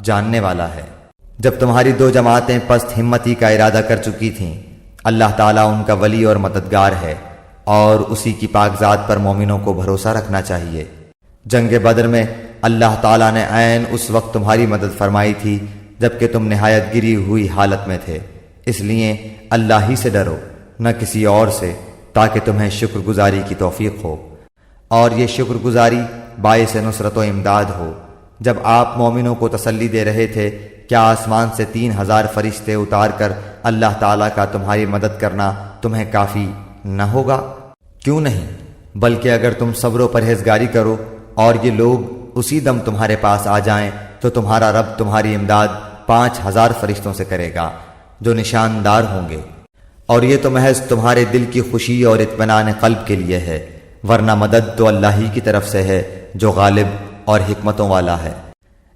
جاننے والا ہے۔ جب تمہاری دو جماعتیں پست ہمتی کا ارادہ کر چکی تھیں، اللہ تعالیٰ ان کا ولی اور مددگار ہے، اور اسی کی پاک ذات پر مومنوں کو بھروسہ رکھنا چاہیے۔ جنگ بدر میں اللہ تعالیٰ نے عین اس وقت تمہاری مدد فرمائی تھی جبکہ تم نہایت گری ہوئی حالت میں تھے، اس لیے اللہ ہی سے ڈرو، نہ کسی اور سے، تاکہ تمہیں شکر گزاری کی توفیق ہو، اور یہ شکر گزاری باعث نصرت و امداد ہو۔ جب آپ مومنوں کو تسلی دے رہے تھے، کیا آسمان سے 3000 فرشتے اتار کر اللہ تعالیٰ کا تمہاری مدد کرنا تمہیں کافی نہ ہوگا؟ کیوں نہیں، بلکہ اگر تم صبر و پرہیزگاری کرو اور یہ لوگ اسی دم تمہارے پاس آ جائیں تو تمہارا رب تمہاری امداد 5000 فرشتوں سے کرے گا جو نشاندار ہوں گے، اور یہ تو محض تمہارے دل کی خوشی اور اطمینان قلب کے لیے ہے، ورنہ مدد تو اللہ ہی کی طرف سے ہے جو غالب اور حکمتوں والا ہے۔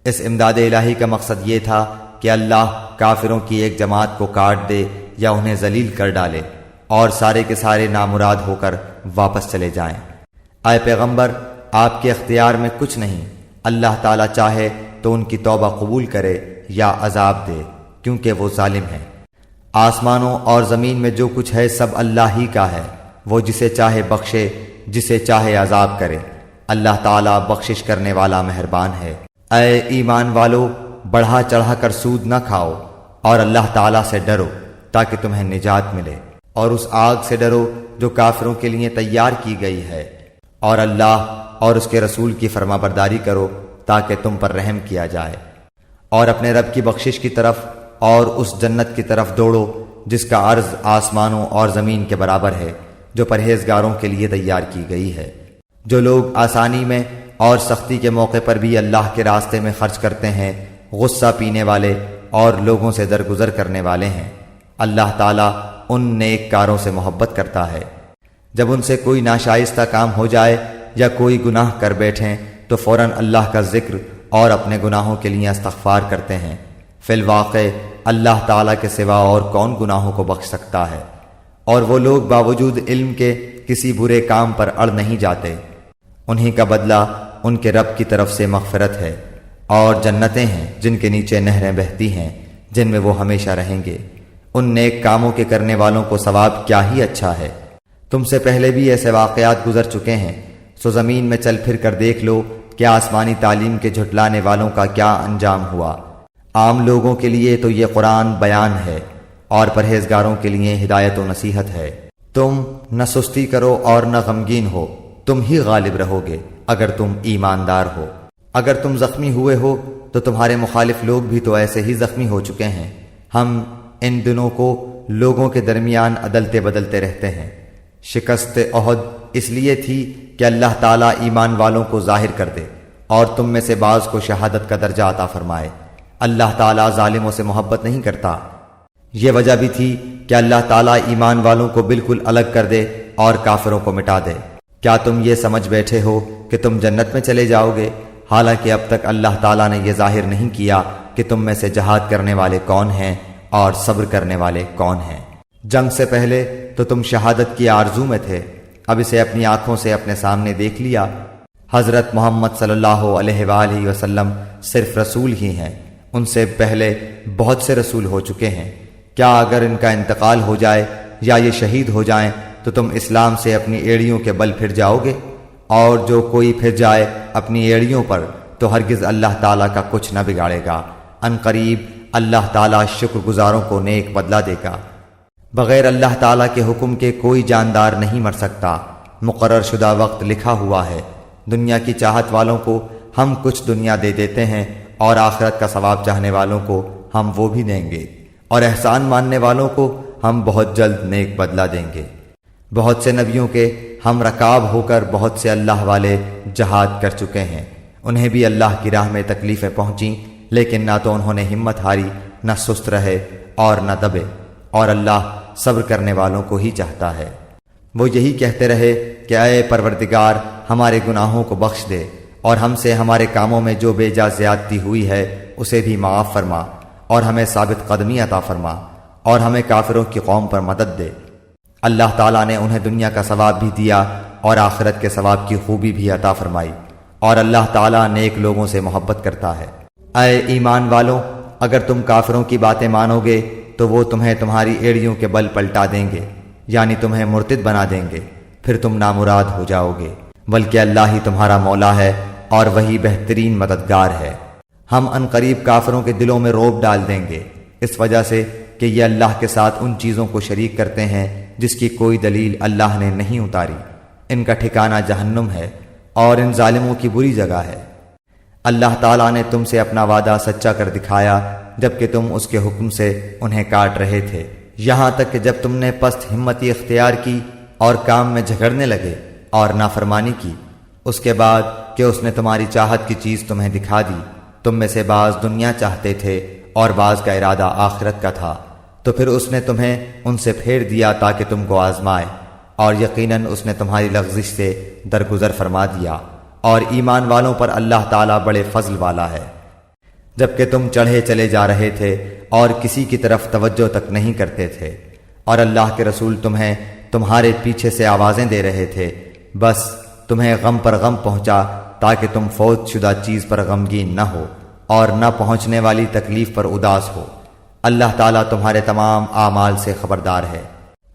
اس امداد الہی کا مقصد یہ تھا کہ اللہ کافروں کی ایک جماعت کو کاٹ دے یا انہیں ذلیل کر ڈالے اور سارے کے سارے نامراد ہو کر واپس چلے جائیں۔ اے پیغمبر، آپ کے اختیار میں کچھ نہیں، اللہ تعالیٰ چاہے تو ان کی توبہ قبول کرے یا عذاب دے، کیونکہ وہ ظالم ہے۔ آسمانوں اور زمین میں جو کچھ ہے سب اللہ ہی کا ہے، وہ جسے چاہے بخشے، جسے چاہے عذاب کرے، اللہ تعالیٰ بخشش کرنے والا مہربان ہے۔ اے ایمان والو، بڑھا چڑھا کر سود نہ کھاؤ، اور اللہ تعالیٰ سے ڈرو تاکہ تمہیں نجات ملے، اور اس آگ سے ڈرو جو کافروں کے لیے تیار کی گئی ہے، اور اللہ اور اس کے رسول کی فرما برداری کرو تاکہ تم پر رحم کیا جائے، اور اپنے رب کی بخشش کی طرف اور اس جنت کی طرف دوڑو جس کا عرض آسمانوں اور زمین کے برابر ہے، جو پرہیزگاروں کے لیے تیار کی گئی ہے۔ جو لوگ آسانی میں اور سختی کے موقع پر بھی اللہ کے راستے میں خرچ کرتے ہیں، غصہ پینے والے اور لوگوں سے درگزر کرنے والے ہیں، اللہ تعالیٰ ان نیک کاروں سے محبت کرتا ہے۔ جب ان سے کوئی ناشائستہ کام ہو جائے یا کوئی گناہ کر بیٹھیں تو فوراً اللہ کا ذکر اور اپنے گناہوں کے لیے استغفار کرتے ہیں۔ فی الواقع اللہ تعالیٰ کے سوا اور کون گناہوں کو بخش سکتا ہے، اور وہ لوگ باوجود علم کے کسی برے کام پر اڑ نہیں جاتے۔ انہی کا بدلہ ان کے رب کی طرف سے مغفرت ہے، اور جنتیں ہیں جن کے نیچے نہریں بہتی ہیں، جن میں وہ ہمیشہ رہیں گے۔ ان نیک کاموں کے کرنے والوں کو ثواب کیا ہی اچھا ہے۔ تم سے پہلے بھی ایسے واقعات گزر چکے ہیں، سو زمین میں چل پھر کر دیکھ لو کہ آسمانی تعلیم کے جھٹلانے والوں کا کیا انجام ہوا۔ عام لوگوں کے لیے تو یہ قرآن بیان ہے، اور پرہیزگاروں کے لیے ہدایت و نصیحت ہے۔ تم نہ سستی کرو اور نہ غمگین ہو، تم ہی غالب رہو گے اگر تم ایماندار ہو۔ اگر تم زخمی ہوئے ہو تو تمہارے مخالف لوگ بھی تو ایسے ہی زخمی ہو چکے ہیں۔ ہم ان دنوں کو لوگوں کے درمیان عدلتے بدلتے رہتے ہیں۔ شکست احد اس لیے تھی کہ اللہ تعالیٰ ایمان والوں کو ظاہر کر دے اور تم میں سے بعض کو شہادت کا درجہ عطا فرمائے۔ اللہ تعالیٰ ظالموں سے محبت نہیں کرتا۔ یہ وجہ بھی تھی کہ اللہ تعالیٰ ایمان والوں کو بالکل الگ کر دے اور کافروں کو مٹا دے۔ کیا تم یہ سمجھ بیٹھے ہو کہ تم جنت میں چلے جاؤ گے، حالانکہ اب تک اللہ تعالیٰ نے یہ ظاہر نہیں کیا کہ تم میں سے جہاد کرنے والے کون ہیں اور صبر کرنے والے کون ہیں۔ جنگ سے پہلے تو تم شہادت کی آرزو میں تھے، اب اسے اپنی آنکھوں سے اپنے سامنے دیکھ لیا۔ حضرت محمد صلی اللہ علیہ وآلہ وسلم صرف رسول ہی ہیں، ان سے پہلے بہت سے رسول ہو چکے ہیں۔ کیا اگر ان کا انتقال ہو جائے یا یہ شہید ہو جائیں تو تم اسلام سے اپنی ایڑیوں کے بل پھر جاؤ گے؟ اور جو کوئی پھر جائے اپنی ایڑیوں پر تو ہرگز اللہ تعالیٰ کا کچھ نہ بگاڑے گا۔ ان قریب اللہ تعالیٰ شکر گزاروں کو نیک بدلہ دے گا۔ بغیر اللہ تعالیٰ کے حکم کے کوئی جاندار نہیں مر سکتا۔ مقرر شدہ وقت لکھا ہوا ہے۔ دنیا کی چاہت والوں کو ہم کچھ دنیا دے دیتے ہیں اور آخرت کا ثواب چاہنے والوں کو ہم وہ بھی دیں گے، اور احسان ماننے والوں کو ہم بہت جلد نیک بدلہ دیں گے۔ بہت سے نبیوں کے ہم رکاب ہو کر بہت سے اللہ والے جہاد کر چکے ہیں، انہیں بھی اللہ کی راہ میں تکلیفیں پہنچیں، لیکن نہ تو انہوں نے ہمت ہاری، نہ سست رہے اور نہ دبے، اور اللہ صبر کرنے والوں کو ہی چاہتا ہے۔ وہ یہی کہتے رہے کہ اے پروردگار ہمارے گناہوں کو بخش دے اور ہم سے ہمارے کاموں میں جو بے جا زیادتی ہوئی ہے اسے بھی معاف فرما، اور ہمیں ثابت قدمی عطا فرما، اور ہمیں کافروں کی قوم پر مدد دے۔ اللہ تعالیٰ نے انہیں دنیا کا ثواب بھی دیا اور آخرت کے ثواب کی خوبی بھی عطا فرمائی، اور اللہ تعالیٰ نیک لوگوں سے محبت کرتا ہے۔ اے ایمان والوں، اگر تم کافروں کی باتیں مانو گے تو وہ تمہیں تمہاری ایڑیوں کے بل پلٹا دیں گے، یعنی تمہیں مرتد بنا دیں گے، پھر تم نامراد ہو جاؤ گے، بلکہ اللہ ہی تمہارا مولا ہے اور وہی بہترین مددگار ہے۔ ہم ان قریب کافروں کے دلوں میں رعب ڈال دیں گے، اس وجہ سے کہ یہ اللہ کے ساتھ ان چیزوں کو شریک کرتے ہیں جس کی کوئی دلیل اللہ نے نہیں اتاری۔ ان کا ٹھکانہ جہنم ہے اور ان ظالموں کی بری جگہ ہے۔ اللہ تعالیٰ نے تم سے اپنا وعدہ سچا کر دکھایا جبکہ تم اس کے حکم سے انہیں کاٹ رہے تھے، یہاں تک کہ جب تم نے پست ہمتی اختیار کی اور کام میں جھگڑنے لگے اور نافرمانی کی، اس کے بعد کہ اس نے تمہاری چاہت کی چیز تمہیں دکھا دی۔ تم میں سے بعض دنیا چاہتے تھے اور بعض کا ارادہ آخرت کا تھا، تو پھر اس نے تمہیں ان سے پھیر دیا تاکہ تم کو آزمائے، اور یقیناً اس نے تمہاری لغزش سے درگزر فرما دیا، اور ایمان والوں پر اللہ تعالیٰ بڑے فضل والا ہے۔ جبکہ تم چڑھے چلے جا رہے تھے اور کسی کی طرف توجہ تک نہیں کرتے تھے، اور اللہ کے رسول تمہیں تمہارے پیچھے سے آوازیں دے رہے تھے، بس تمہیں غم پر غم پہنچا تاکہ تم فوت شدہ چیز پر غمگین نہ ہو اور نہ پہنچنے والی تکلیف پر اداس ہو۔ اللہ تعالیٰ تمہارے تمام اعمال سے خبردار ہے۔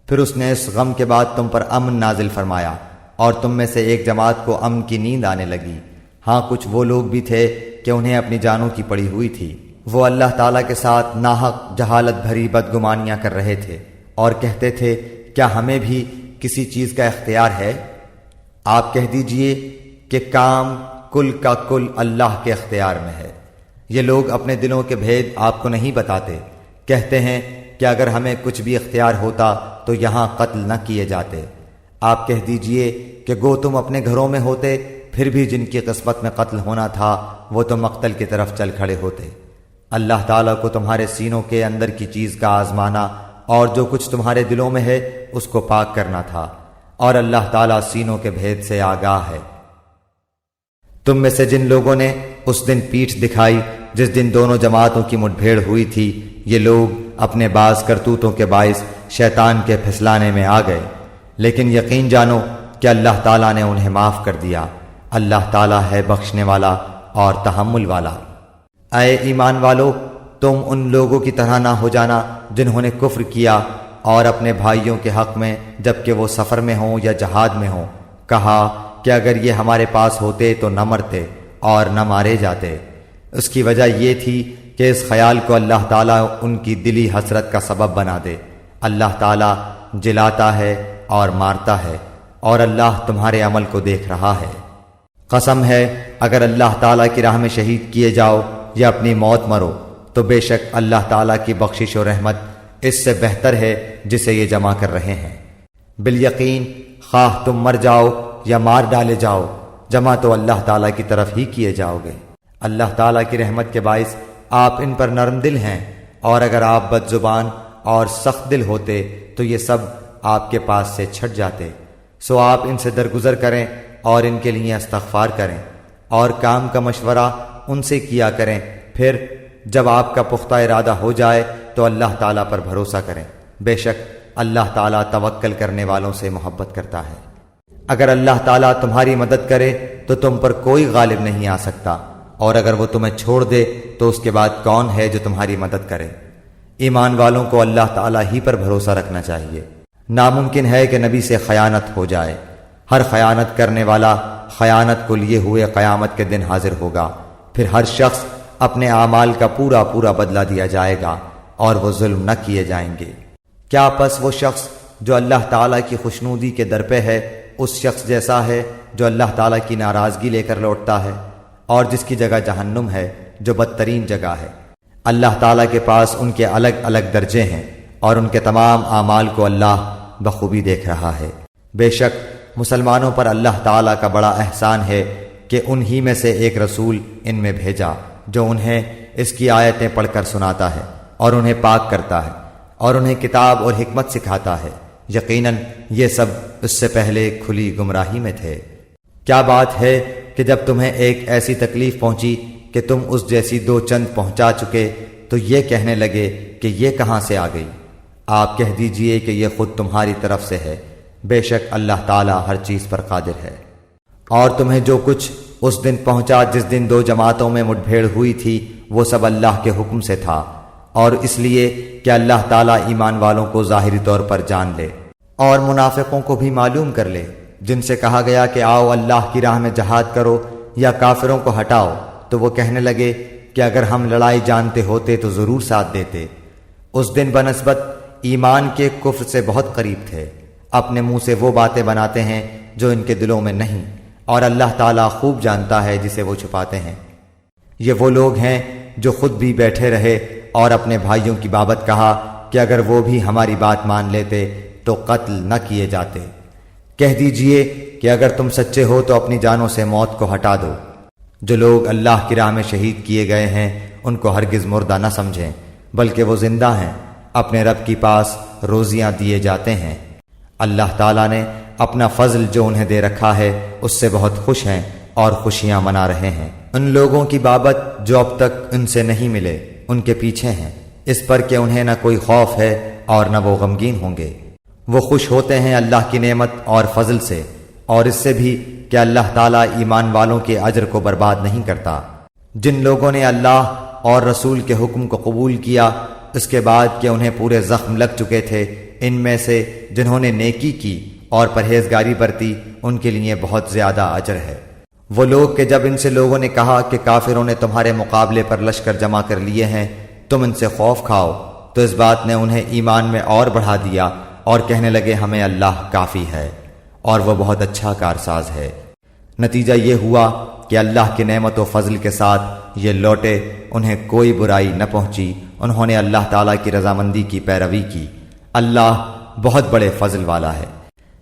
پھر اس نے اس غم کے بعد تم پر امن نازل فرمایا اور تم میں سے ایک جماعت کو امن کی نیند آنے لگی۔ ہاں کچھ وہ لوگ بھی تھے کہ انہیں اپنی جانوں کی پڑی ہوئی تھی، وہ اللہ تعالیٰ کے ساتھ ناحق جہالت بھری بدگمانیاں کر رہے تھے اور کہتے تھے کیا ہمیں بھی کسی چیز کا اختیار ہے؟ آپ کہہ دیجئے کہ کام کل کا کل اللہ کے اختیار میں ہے۔ یہ لوگ اپنے دلوں کے بھید آپ کو نہیں بتاتے، کہتے ہیں کہ اگر ہمیں کچھ بھی اختیار ہوتا تو یہاں قتل نہ کیے جاتے۔ آپ کہہ دیجئے کہ گو تم اپنے گھروں میں ہوتے، پھر بھی جن کی قسمت میں قتل ہونا تھا وہ تو مقتل کی طرف چل کھڑے ہوتے۔ اللہ تعالیٰ کو تمہارے سینوں کے اندر کی چیز کا آزمانا اور جو کچھ تمہارے دلوں میں ہے اس کو پاک کرنا تھا، اور اللہ تعالیٰ سینوں کے بھید سے آگاہ ہے۔ تم میں سے جن لوگوں نے اس دن پیٹھ دکھائی جس دن دونوں جماعتوں کی مٹ بھیڑ ہوئی تھی، یہ لوگ اپنے بعض کرتوتوں کے باعث شیطان کے پھسلانے میں آ گئے، لیکن یقین جانو کہ اللہ تعالیٰ نے انہیں معاف کر دیا۔ اللہ تعالیٰ ہے بخشنے والا اور تحمل والا۔ اے ایمان والو، تم ان لوگوں کی طرح نہ ہو جانا جنہوں نے کفر کیا اور اپنے بھائیوں کے حق میں جبکہ وہ سفر میں ہوں یا جہاد میں ہوں کہا کہ اگر یہ ہمارے پاس ہوتے تو نہ مرتے اور نہ مارے جاتے۔ اس کی وجہ یہ تھی کہ اس خیال کو اللہ تعالیٰ ان کی دلی حسرت کا سبب بنا دے۔ اللہ تعالیٰ جلاتا ہے اور مارتا ہے، اور اللہ تمہارے عمل کو دیکھ رہا ہے۔ قسم ہے اگر اللہ تعالیٰ کی راہ میں شہید کیے جاؤ یا اپنی موت مرو تو بے شک اللہ تعالیٰ کی بخشش و رحمت اس سے بہتر ہے جسے یہ جمع کر رہے ہیں۔ بالیقین خواہ تم مر جاؤ یا مار ڈالے جاؤ، جمع تو اللہ تعالیٰ کی طرف ہی کیے جاؤ گے۔ اللہ تعالیٰ کی رحمت کے باعث آپ ان پر نرم دل ہیں، اور اگر آپ بد زبان اور سخت دل ہوتے تو یہ سب آپ کے پاس سے چھٹ جاتے۔ سو آپ ان سے درگزر کریں اور ان کے لیے استغفار کریں، اور کام کا مشورہ ان سے کیا کریں، پھر جب آپ کا پختہ ارادہ ہو جائے تو اللہ تعالیٰ پر بھروسہ کریں، بے شک اللہ تعالیٰ توکل کرنے والوں سے محبت کرتا ہے۔ اگر اللہ تعالیٰ تمہاری مدد کرے تو تم پر کوئی غالب نہیں آ سکتا، اور اگر وہ تمہیں چھوڑ دے تو اس کے بعد کون ہے جو تمہاری مدد کرے؟ ایمان والوں کو اللہ تعالیٰ ہی پر بھروسہ رکھنا چاہیے۔ ناممکن ہے کہ نبی سے خیانت ہو جائے۔ ہر خیانت کرنے والا خیانت کو لیے ہوئے قیامت کے دن حاضر ہوگا، پھر ہر شخص اپنے اعمال کا پورا پورا بدلہ دیا جائے گا، اور وہ ظلم نہ کیے جائیں گے۔ کیا پس وہ شخص جو اللہ تعالیٰ کی خوشنودی کے در پہ ہے اس شخص جیسا ہے جو اللہ تعالیٰ کی ناراضگی لے کر لوٹتا ہے، اور جس کی جگہ جہنم ہے جو بدترین جگہ ہے؟ اللہ تعالیٰ کے پاس ان کے الگ الگ درجے ہیں، اور ان کے تمام اعمال کو اللہ بخوبی دیکھ رہا ہے۔ بے شک مسلمانوں پر اللہ تعالیٰ کا بڑا احسان ہے کہ انہی میں سے ایک رسول ان میں بھیجا جو انہیں اس کی آیتیں پڑھ کر سناتا ہے اور انہیں پاک کرتا ہے اور انہیں کتاب اور حکمت سکھاتا ہے۔ یقیناً یہ سب اس سے پہلے کھلی گمراہی میں تھے۔ کیا بات ہے کہ جب تمہیں ایک ایسی تکلیف پہنچی کہ تم اس جیسی دو چند پہنچا چکے تو یہ کہنے لگے کہ یہ کہاں سے آ گئی؟ آپ کہہ دیجئے کہ یہ خود تمہاری طرف سے ہے، بے شک اللہ تعالیٰ ہر چیز پر قادر ہے۔ اور تمہیں جو کچھ اس دن پہنچا جس دن دو جماعتوں میں مٹبھیڑ ہوئی تھی وہ سب اللہ کے حکم سے تھا، اور اس لیے کہ اللہ تعالیٰ ایمان والوں کو ظاہری طور پر جان لے اور منافقوں کو بھی معلوم کر لے، جن سے کہا گیا کہ آؤ اللہ کی راہ میں جہاد کرو یا کافروں کو ہٹاؤ، تو وہ کہنے لگے کہ اگر ہم لڑائی جانتے ہوتے تو ضرور ساتھ دیتے۔ اس دن بنسبت ایمان کے کفر سے بہت قریب تھے۔ اپنے منہ سے وہ باتیں بناتے ہیں جو ان کے دلوں میں نہیں، اور اللہ تعالیٰ خوب جانتا ہے جسے وہ چھپاتے ہیں۔ یہ وہ لوگ ہیں جو خود بھی بیٹھے رہے اور اپنے بھائیوں کی بابت کہا کہ اگر وہ بھی ہماری بات مان لیتے تو قتل نہ کیے جاتے۔ کہہ دیجئے کہ اگر تم سچے ہو تو اپنی جانوں سے موت کو ہٹا دو۔ جو لوگ اللہ کی راہ میں شہید کیے گئے ہیں ان کو ہرگز مردہ نہ سمجھیں، بلکہ وہ زندہ ہیں، اپنے رب کے پاس روزیاں دیے جاتے ہیں۔ اللہ تعالیٰ نے اپنا فضل جو انہیں دے رکھا ہے اس سے بہت خوش ہیں اور خوشیاں منا رہے ہیں۔ ان لوگوں کی بابت جو اب تک ان سے نہیں ملے ان کے پیچھے ہیں، اس پر کہ انہیں نہ کوئی خوف ہے اور نہ وہ غمگین ہوں گے۔ وہ خوش ہوتے ہیں اللہ کی نعمت اور فضل سے، اور اس سے بھی کہ اللہ تعالیٰ ایمان والوں کے اجر کو برباد نہیں کرتا۔ جن لوگوں نے اللہ اور رسول کے حکم کو قبول کیا اس کے بعد کہ انہیں پورے زخم لگ چکے تھے، ان میں سے جنہوں نے نیکی کی اور پرہیزگاری برتی ان کے لیے بہت زیادہ اجر ہے۔ وہ لوگ کہ جب ان سے لوگوں نے کہا کہ کافروں نے تمہارے مقابلے پر لشکر جمع کر لیے ہیں، تم ان سے خوف کھاؤ، تو اس بات نے انہیں ایمان میں اور بڑھا دیا اور کہنے لگے ہمیں اللہ کافی ہے اور وہ بہت اچھا کارساز ہے۔ نتیجہ یہ ہوا کہ اللہ کی نعمت و فضل کے ساتھ یہ لوٹے، انہیں کوئی برائی نہ پہنچی، انہوں نے اللہ تعالیٰ کی رضامندی کی پیروی کی۔ اللہ بہت بڑے فضل والا ہے۔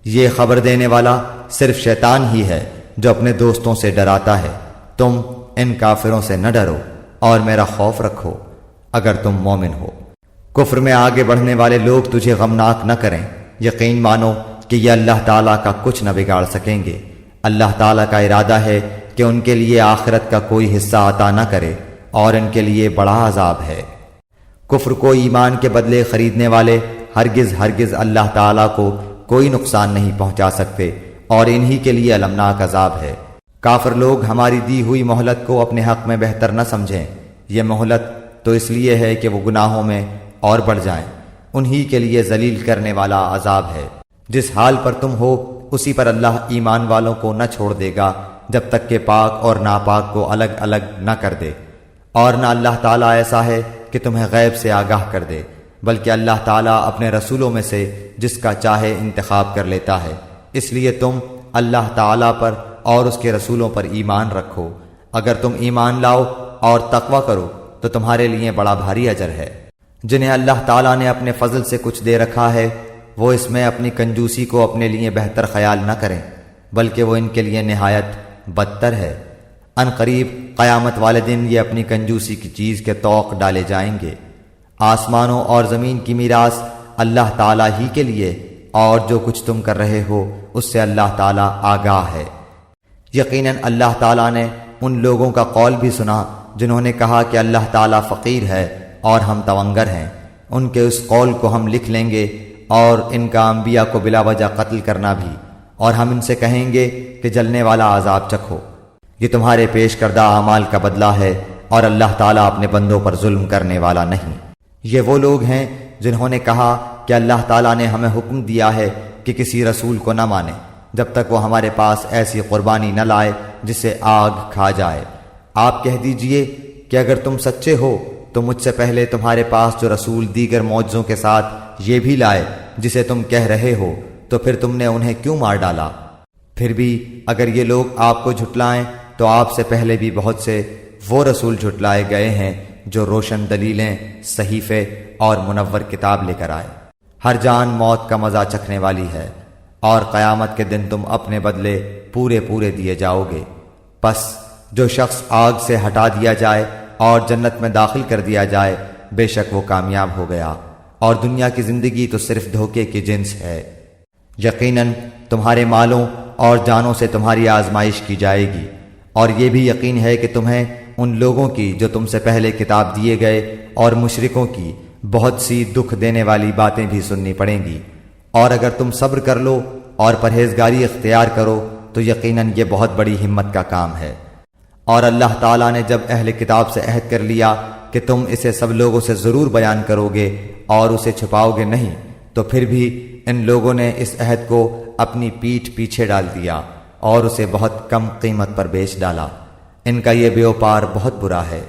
یہ خبر دینے والا صرف شیطان ہی ہے جو اپنے دوستوں سے ڈراتا ہے۔ تم ان کافروں سے نہ ڈرو اور میرا خوف رکھو اگر تم مومن ہو۔ کفر میں آگے بڑھنے والے لوگ تجھے غمناک نہ کریں، یقین مانو کہ یہ اللہ تعالیٰ کا کچھ نہ بگاڑ سکیں گے۔ اللہ تعالیٰ کا ارادہ ہے کہ ان کے لیے آخرت کا کوئی حصہ عطا نہ کرے اور ان کے لیے بڑا عذاب ہے۔ کفر کو ایمان کے بدلے خریدنے والے ہرگز اللہ تعالیٰ کو کوئی نقصان نہیں پہنچا سکتے، اور انہی کے لیے المناک عذاب ہے۔ کافر لوگ ہماری دی ہوئی مہلت کو اپنے حق میں بہتر نہ سمجھیں، یہ مہلت تو اس لیے ہے کہ وہ گناہوں میں اور بڑھ جائیں۔ انہی کے لیے ذلیل کرنے والا عذاب ہے۔ جس حال پر تم ہو اسی پر اللہ ایمان والوں کو نہ چھوڑ دے گا جب تک کہ پاک اور ناپاک کو الگ الگ نہ کر دے، اور نہ اللہ تعالیٰ ایسا ہے کہ تمہیں غیب سے آگاہ کر دے، بلکہ اللہ تعالیٰ اپنے رسولوں میں سے جس کا چاہے انتخاب کر لیتا ہے۔ اس لیے تم اللہ تعالیٰ پر اور اس کے رسولوں پر ایمان رکھو۔ اگر تم ایمان لاؤ اور تقوی کرو تو تمہارے لیے بڑا بھاری اجر ہے۔ جنہیں اللہ تعالیٰ نے اپنے فضل سے کچھ دے رکھا ہے وہ اس میں اپنی کنجوسی کو اپنے لیے بہتر خیال نہ کریں، بلکہ وہ ان کے لیے نہایت بدتر ہے۔ ان قریب قیامت والے دن یہ اپنی کنجوسی کی چیز کے طوق ڈالے جائیں گے۔ آسمانوں اور زمین کی میراث اللہ تعالیٰ ہی کے لیے، اور جو کچھ تم کر رہے ہو اس سے اللہ تعالیٰ آگاہ ہے۔ یقیناً اللہ تعالیٰ نے ان لوگوں کا قول بھی سنا جنہوں نے کہا کہ اللہ تعالیٰ فقیر ہے اور ہم تونگر ہیں۔ ان کے اس قول کو ہم لکھ لیں گے، اور ان کا انبیاء کو بلا وجہ قتل کرنا بھی، اور ہم ان سے کہیں گے کہ جلنے والا عذاب چکھو۔ یہ تمہارے پیش کردہ اعمال کا بدلہ ہے، اور اللہ تعالیٰ اپنے بندوں پر ظلم کرنے والا نہیں۔ یہ وہ لوگ ہیں جنہوں نے کہا کہ اللہ تعالیٰ نے ہمیں حکم دیا ہے کہ کسی رسول کو نہ مانیں جب تک وہ ہمارے پاس ایسی قربانی نہ لائے جسے آگ کھا جائے۔ آپ کہہ دیجئے کہ اگر تم سچے ہو تو مجھ سے پہلے تمہارے پاس جو رسول دیگر معجزوں کے ساتھ یہ بھی لائے جسے تم کہہ رہے ہو، تو پھر تم نے انہیں کیوں مار ڈالا؟ پھر بھی اگر یہ لوگ آپ کو جھٹلائیں تو آپ سے پہلے بھی بہت سے وہ رسول جھٹلائے گئے ہیں جو روشن دلیلیں، صحیفے اور منور کتاب لے کر آئے۔ ہر جان موت کا مزہ چکھنے والی ہے، اور قیامت کے دن تم اپنے بدلے پورے پورے دیے جاؤ گے۔ پس جو شخص آگ سے ہٹا دیا جائے اور جنت میں داخل کر دیا جائے، بے شک وہ کامیاب ہو گیا، اور دنیا کی زندگی تو صرف دھوکے کی جنس ہے۔ یقیناً تمہارے مالوں اور جانوں سے تمہاری آزمائش کی جائے گی، اور یہ بھی یقین ہے کہ تمہیں ان لوگوں کی جو تم سے پہلے کتاب دیے گئے اور مشرکوں کی بہت سی دکھ دینے والی باتیں بھی سننی پڑیں گی، اور اگر تم صبر کر لو اور پرہیزگاری اختیار کرو تو یقیناً یہ بہت بڑی ہمت کا کام ہے۔ اور اللہ تعالیٰ نے جب اہل کتاب سے عہد کر لیا کہ تم اسے سب لوگوں سے ضرور بیان کرو گے اور اسے چھپاؤ گے نہیں، تو پھر بھی ان لوگوں نے اس عہد کو اپنی پیٹھ پیچھے ڈال دیا اور اسے بہت کم قیمت پر بیچ ڈالا۔ ان کا یہ بیوپار بہت برا ہے۔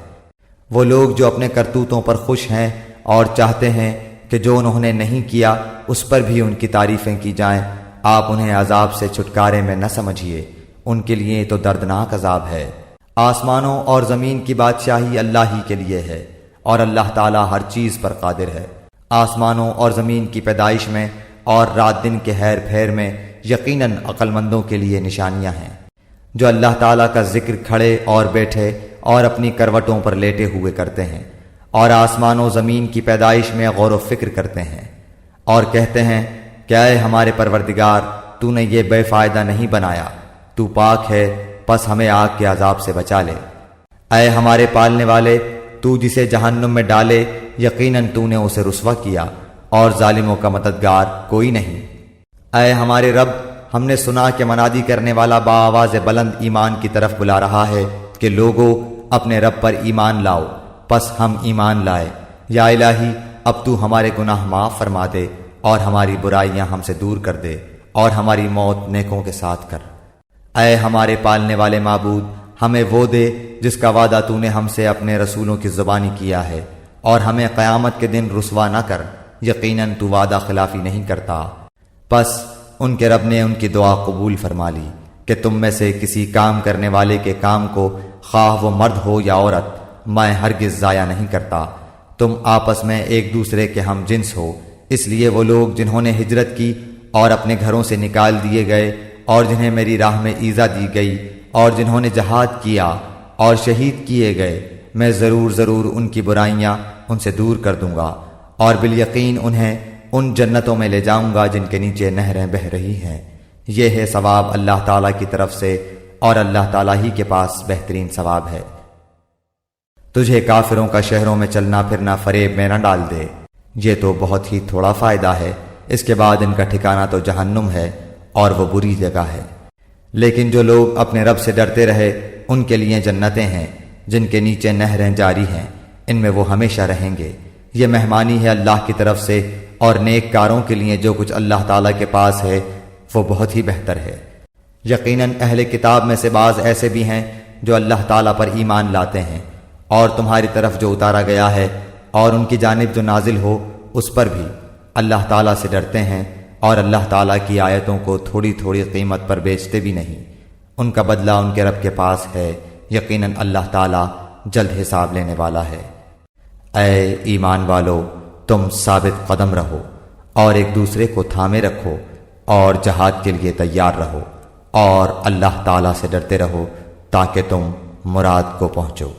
وہ لوگ جو اپنے کرتوتوں پر خوش ہیں اور چاہتے ہیں کہ جو انہوں نے نہیں کیا اس پر بھی ان کی تعریفیں کی جائیں، آپ انہیں عذاب سے چھٹکارے میں نہ سمجھیے، ان کے لیے تو دردناک عذاب ہے۔ آسمانوں اور زمین کی بادشاہی اللہ ہی کے لیے ہے، اور اللہ تعالیٰ ہر چیز پر قادر ہے۔ آسمانوں اور زمین کی پیدائش میں اور رات دن کے ہیر پھیر میں یقیناً عقل مندوں کے لیے نشانیاں ہیں، جو اللہ تعالیٰ کا ذکر کھڑے اور بیٹھے اور اپنی کروٹوں پر لیٹے ہوئے کرتے ہیں، اور آسمان و زمین کی پیدائش میں غور و فکر کرتے ہیں، اور کہتے ہیں کہ اے ہمارے پروردگار، تو نے یہ بے فائدہ نہیں بنایا، تو پاک ہے، پس ہمیں آگ کے عذاب سے بچا لے۔ اے ہمارے پالنے والے، تو جسے جہنم میں ڈالے یقیناً تو نے اسے رسوا کیا، اور ظالموں کا مددگار کوئی نہیں۔ اے ہمارے رب، ہم نے سنا کہ منادی کرنے والا بآواز بلند ایمان کی طرف بلا رہا ہے کہ لوگو اپنے رب پر ایمان لاؤ، پس ہم ایمان لائے۔ یا الہی، اب تو ہمارے گناہ معاف فرما دے اور ہماری برائیاں ہم سے دور کر دے، اور ہماری موت نیکوں کے ساتھ کر۔ اے ہمارے پالنے والے معبود، ہمیں وہ دے جس کا وعدہ تو نے ہم سے اپنے رسولوں کی زبانی کیا ہے، اور ہمیں قیامت کے دن رسوا نہ کر، یقیناً تو وعدہ خلافی نہیں کرتا۔ پس ان کے رب نے ان کی دعا قبول فرما لی کہ تم میں سے کسی کام کرنے والے کے کام کو، خواہ وہ مرد ہو یا عورت، میں ہرگز ضائع نہیں کرتا۔ تم آپس میں ایک دوسرے کے ہم جنس ہو، اس لیے وہ لوگ جنہوں نے ہجرت کی اور اپنے گھروں سے نکال دیے گئے، اور جنہیں میری راہ میں ایذا دی گئی، اور جنہوں نے جہاد کیا اور شہید کیے گئے، میں ضرور ان کی برائیاں ان سے دور کر دوں گا، اور بالیقین انہیں ان جنتوں میں لے جاؤں گا جن کے نیچے نہریں بہہ رہی ہیں۔ یہ ہے ثواب اللہ تعالیٰ کی طرف سے، اور اللہ تعالیٰ ہی کے پاس بہترین ثواب ہے۔ تجھے کافروں کا شہروں میں چلنا پھرنا فریب میں نہ ڈال دے، یہ تو بہت ہی تھوڑا فائدہ ہے، اس کے بعد ان کا ٹھکانہ تو جہنم ہے، اور وہ بری جگہ ہے۔ لیکن جو لوگ اپنے رب سے ڈرتے رہے ان کے لیے جنتیں ہیں جن کے نیچے نہریں جاری ہیں، ان میں وہ ہمیشہ رہیں گے۔ یہ مہمانی ہے اللہ کی طرف سے، اور نیک کاروں کے لیے جو کچھ اللہ تعالیٰ کے پاس ہے وہ بہت ہی بہتر ہے۔ یقیناً اہل کتاب میں سے بعض ایسے بھی ہیں جو اللہ تعالیٰ پر ایمان لاتے ہیں، اور تمہاری طرف جو اتارا گیا ہے اور ان کی جانب جو نازل ہو اس پر بھی اللہ تعالیٰ سے ڈرتے ہیں، اور اللہ تعالیٰ کی آیتوں کو تھوڑی تھوڑی قیمت پر بیچتے بھی نہیں، ان کا بدلہ ان کے رب کے پاس ہے، یقیناً اللہ تعالیٰ جلد حساب لینے والا ہے۔ اے ایمان والو، تم ثابت قدم رہو اور ایک دوسرے کو تھامے رکھو اور جہاد کے لیے تیار رہو، اور اللہ تعالیٰ سے ڈرتے رہو تاکہ تم مراد کو پہنچو۔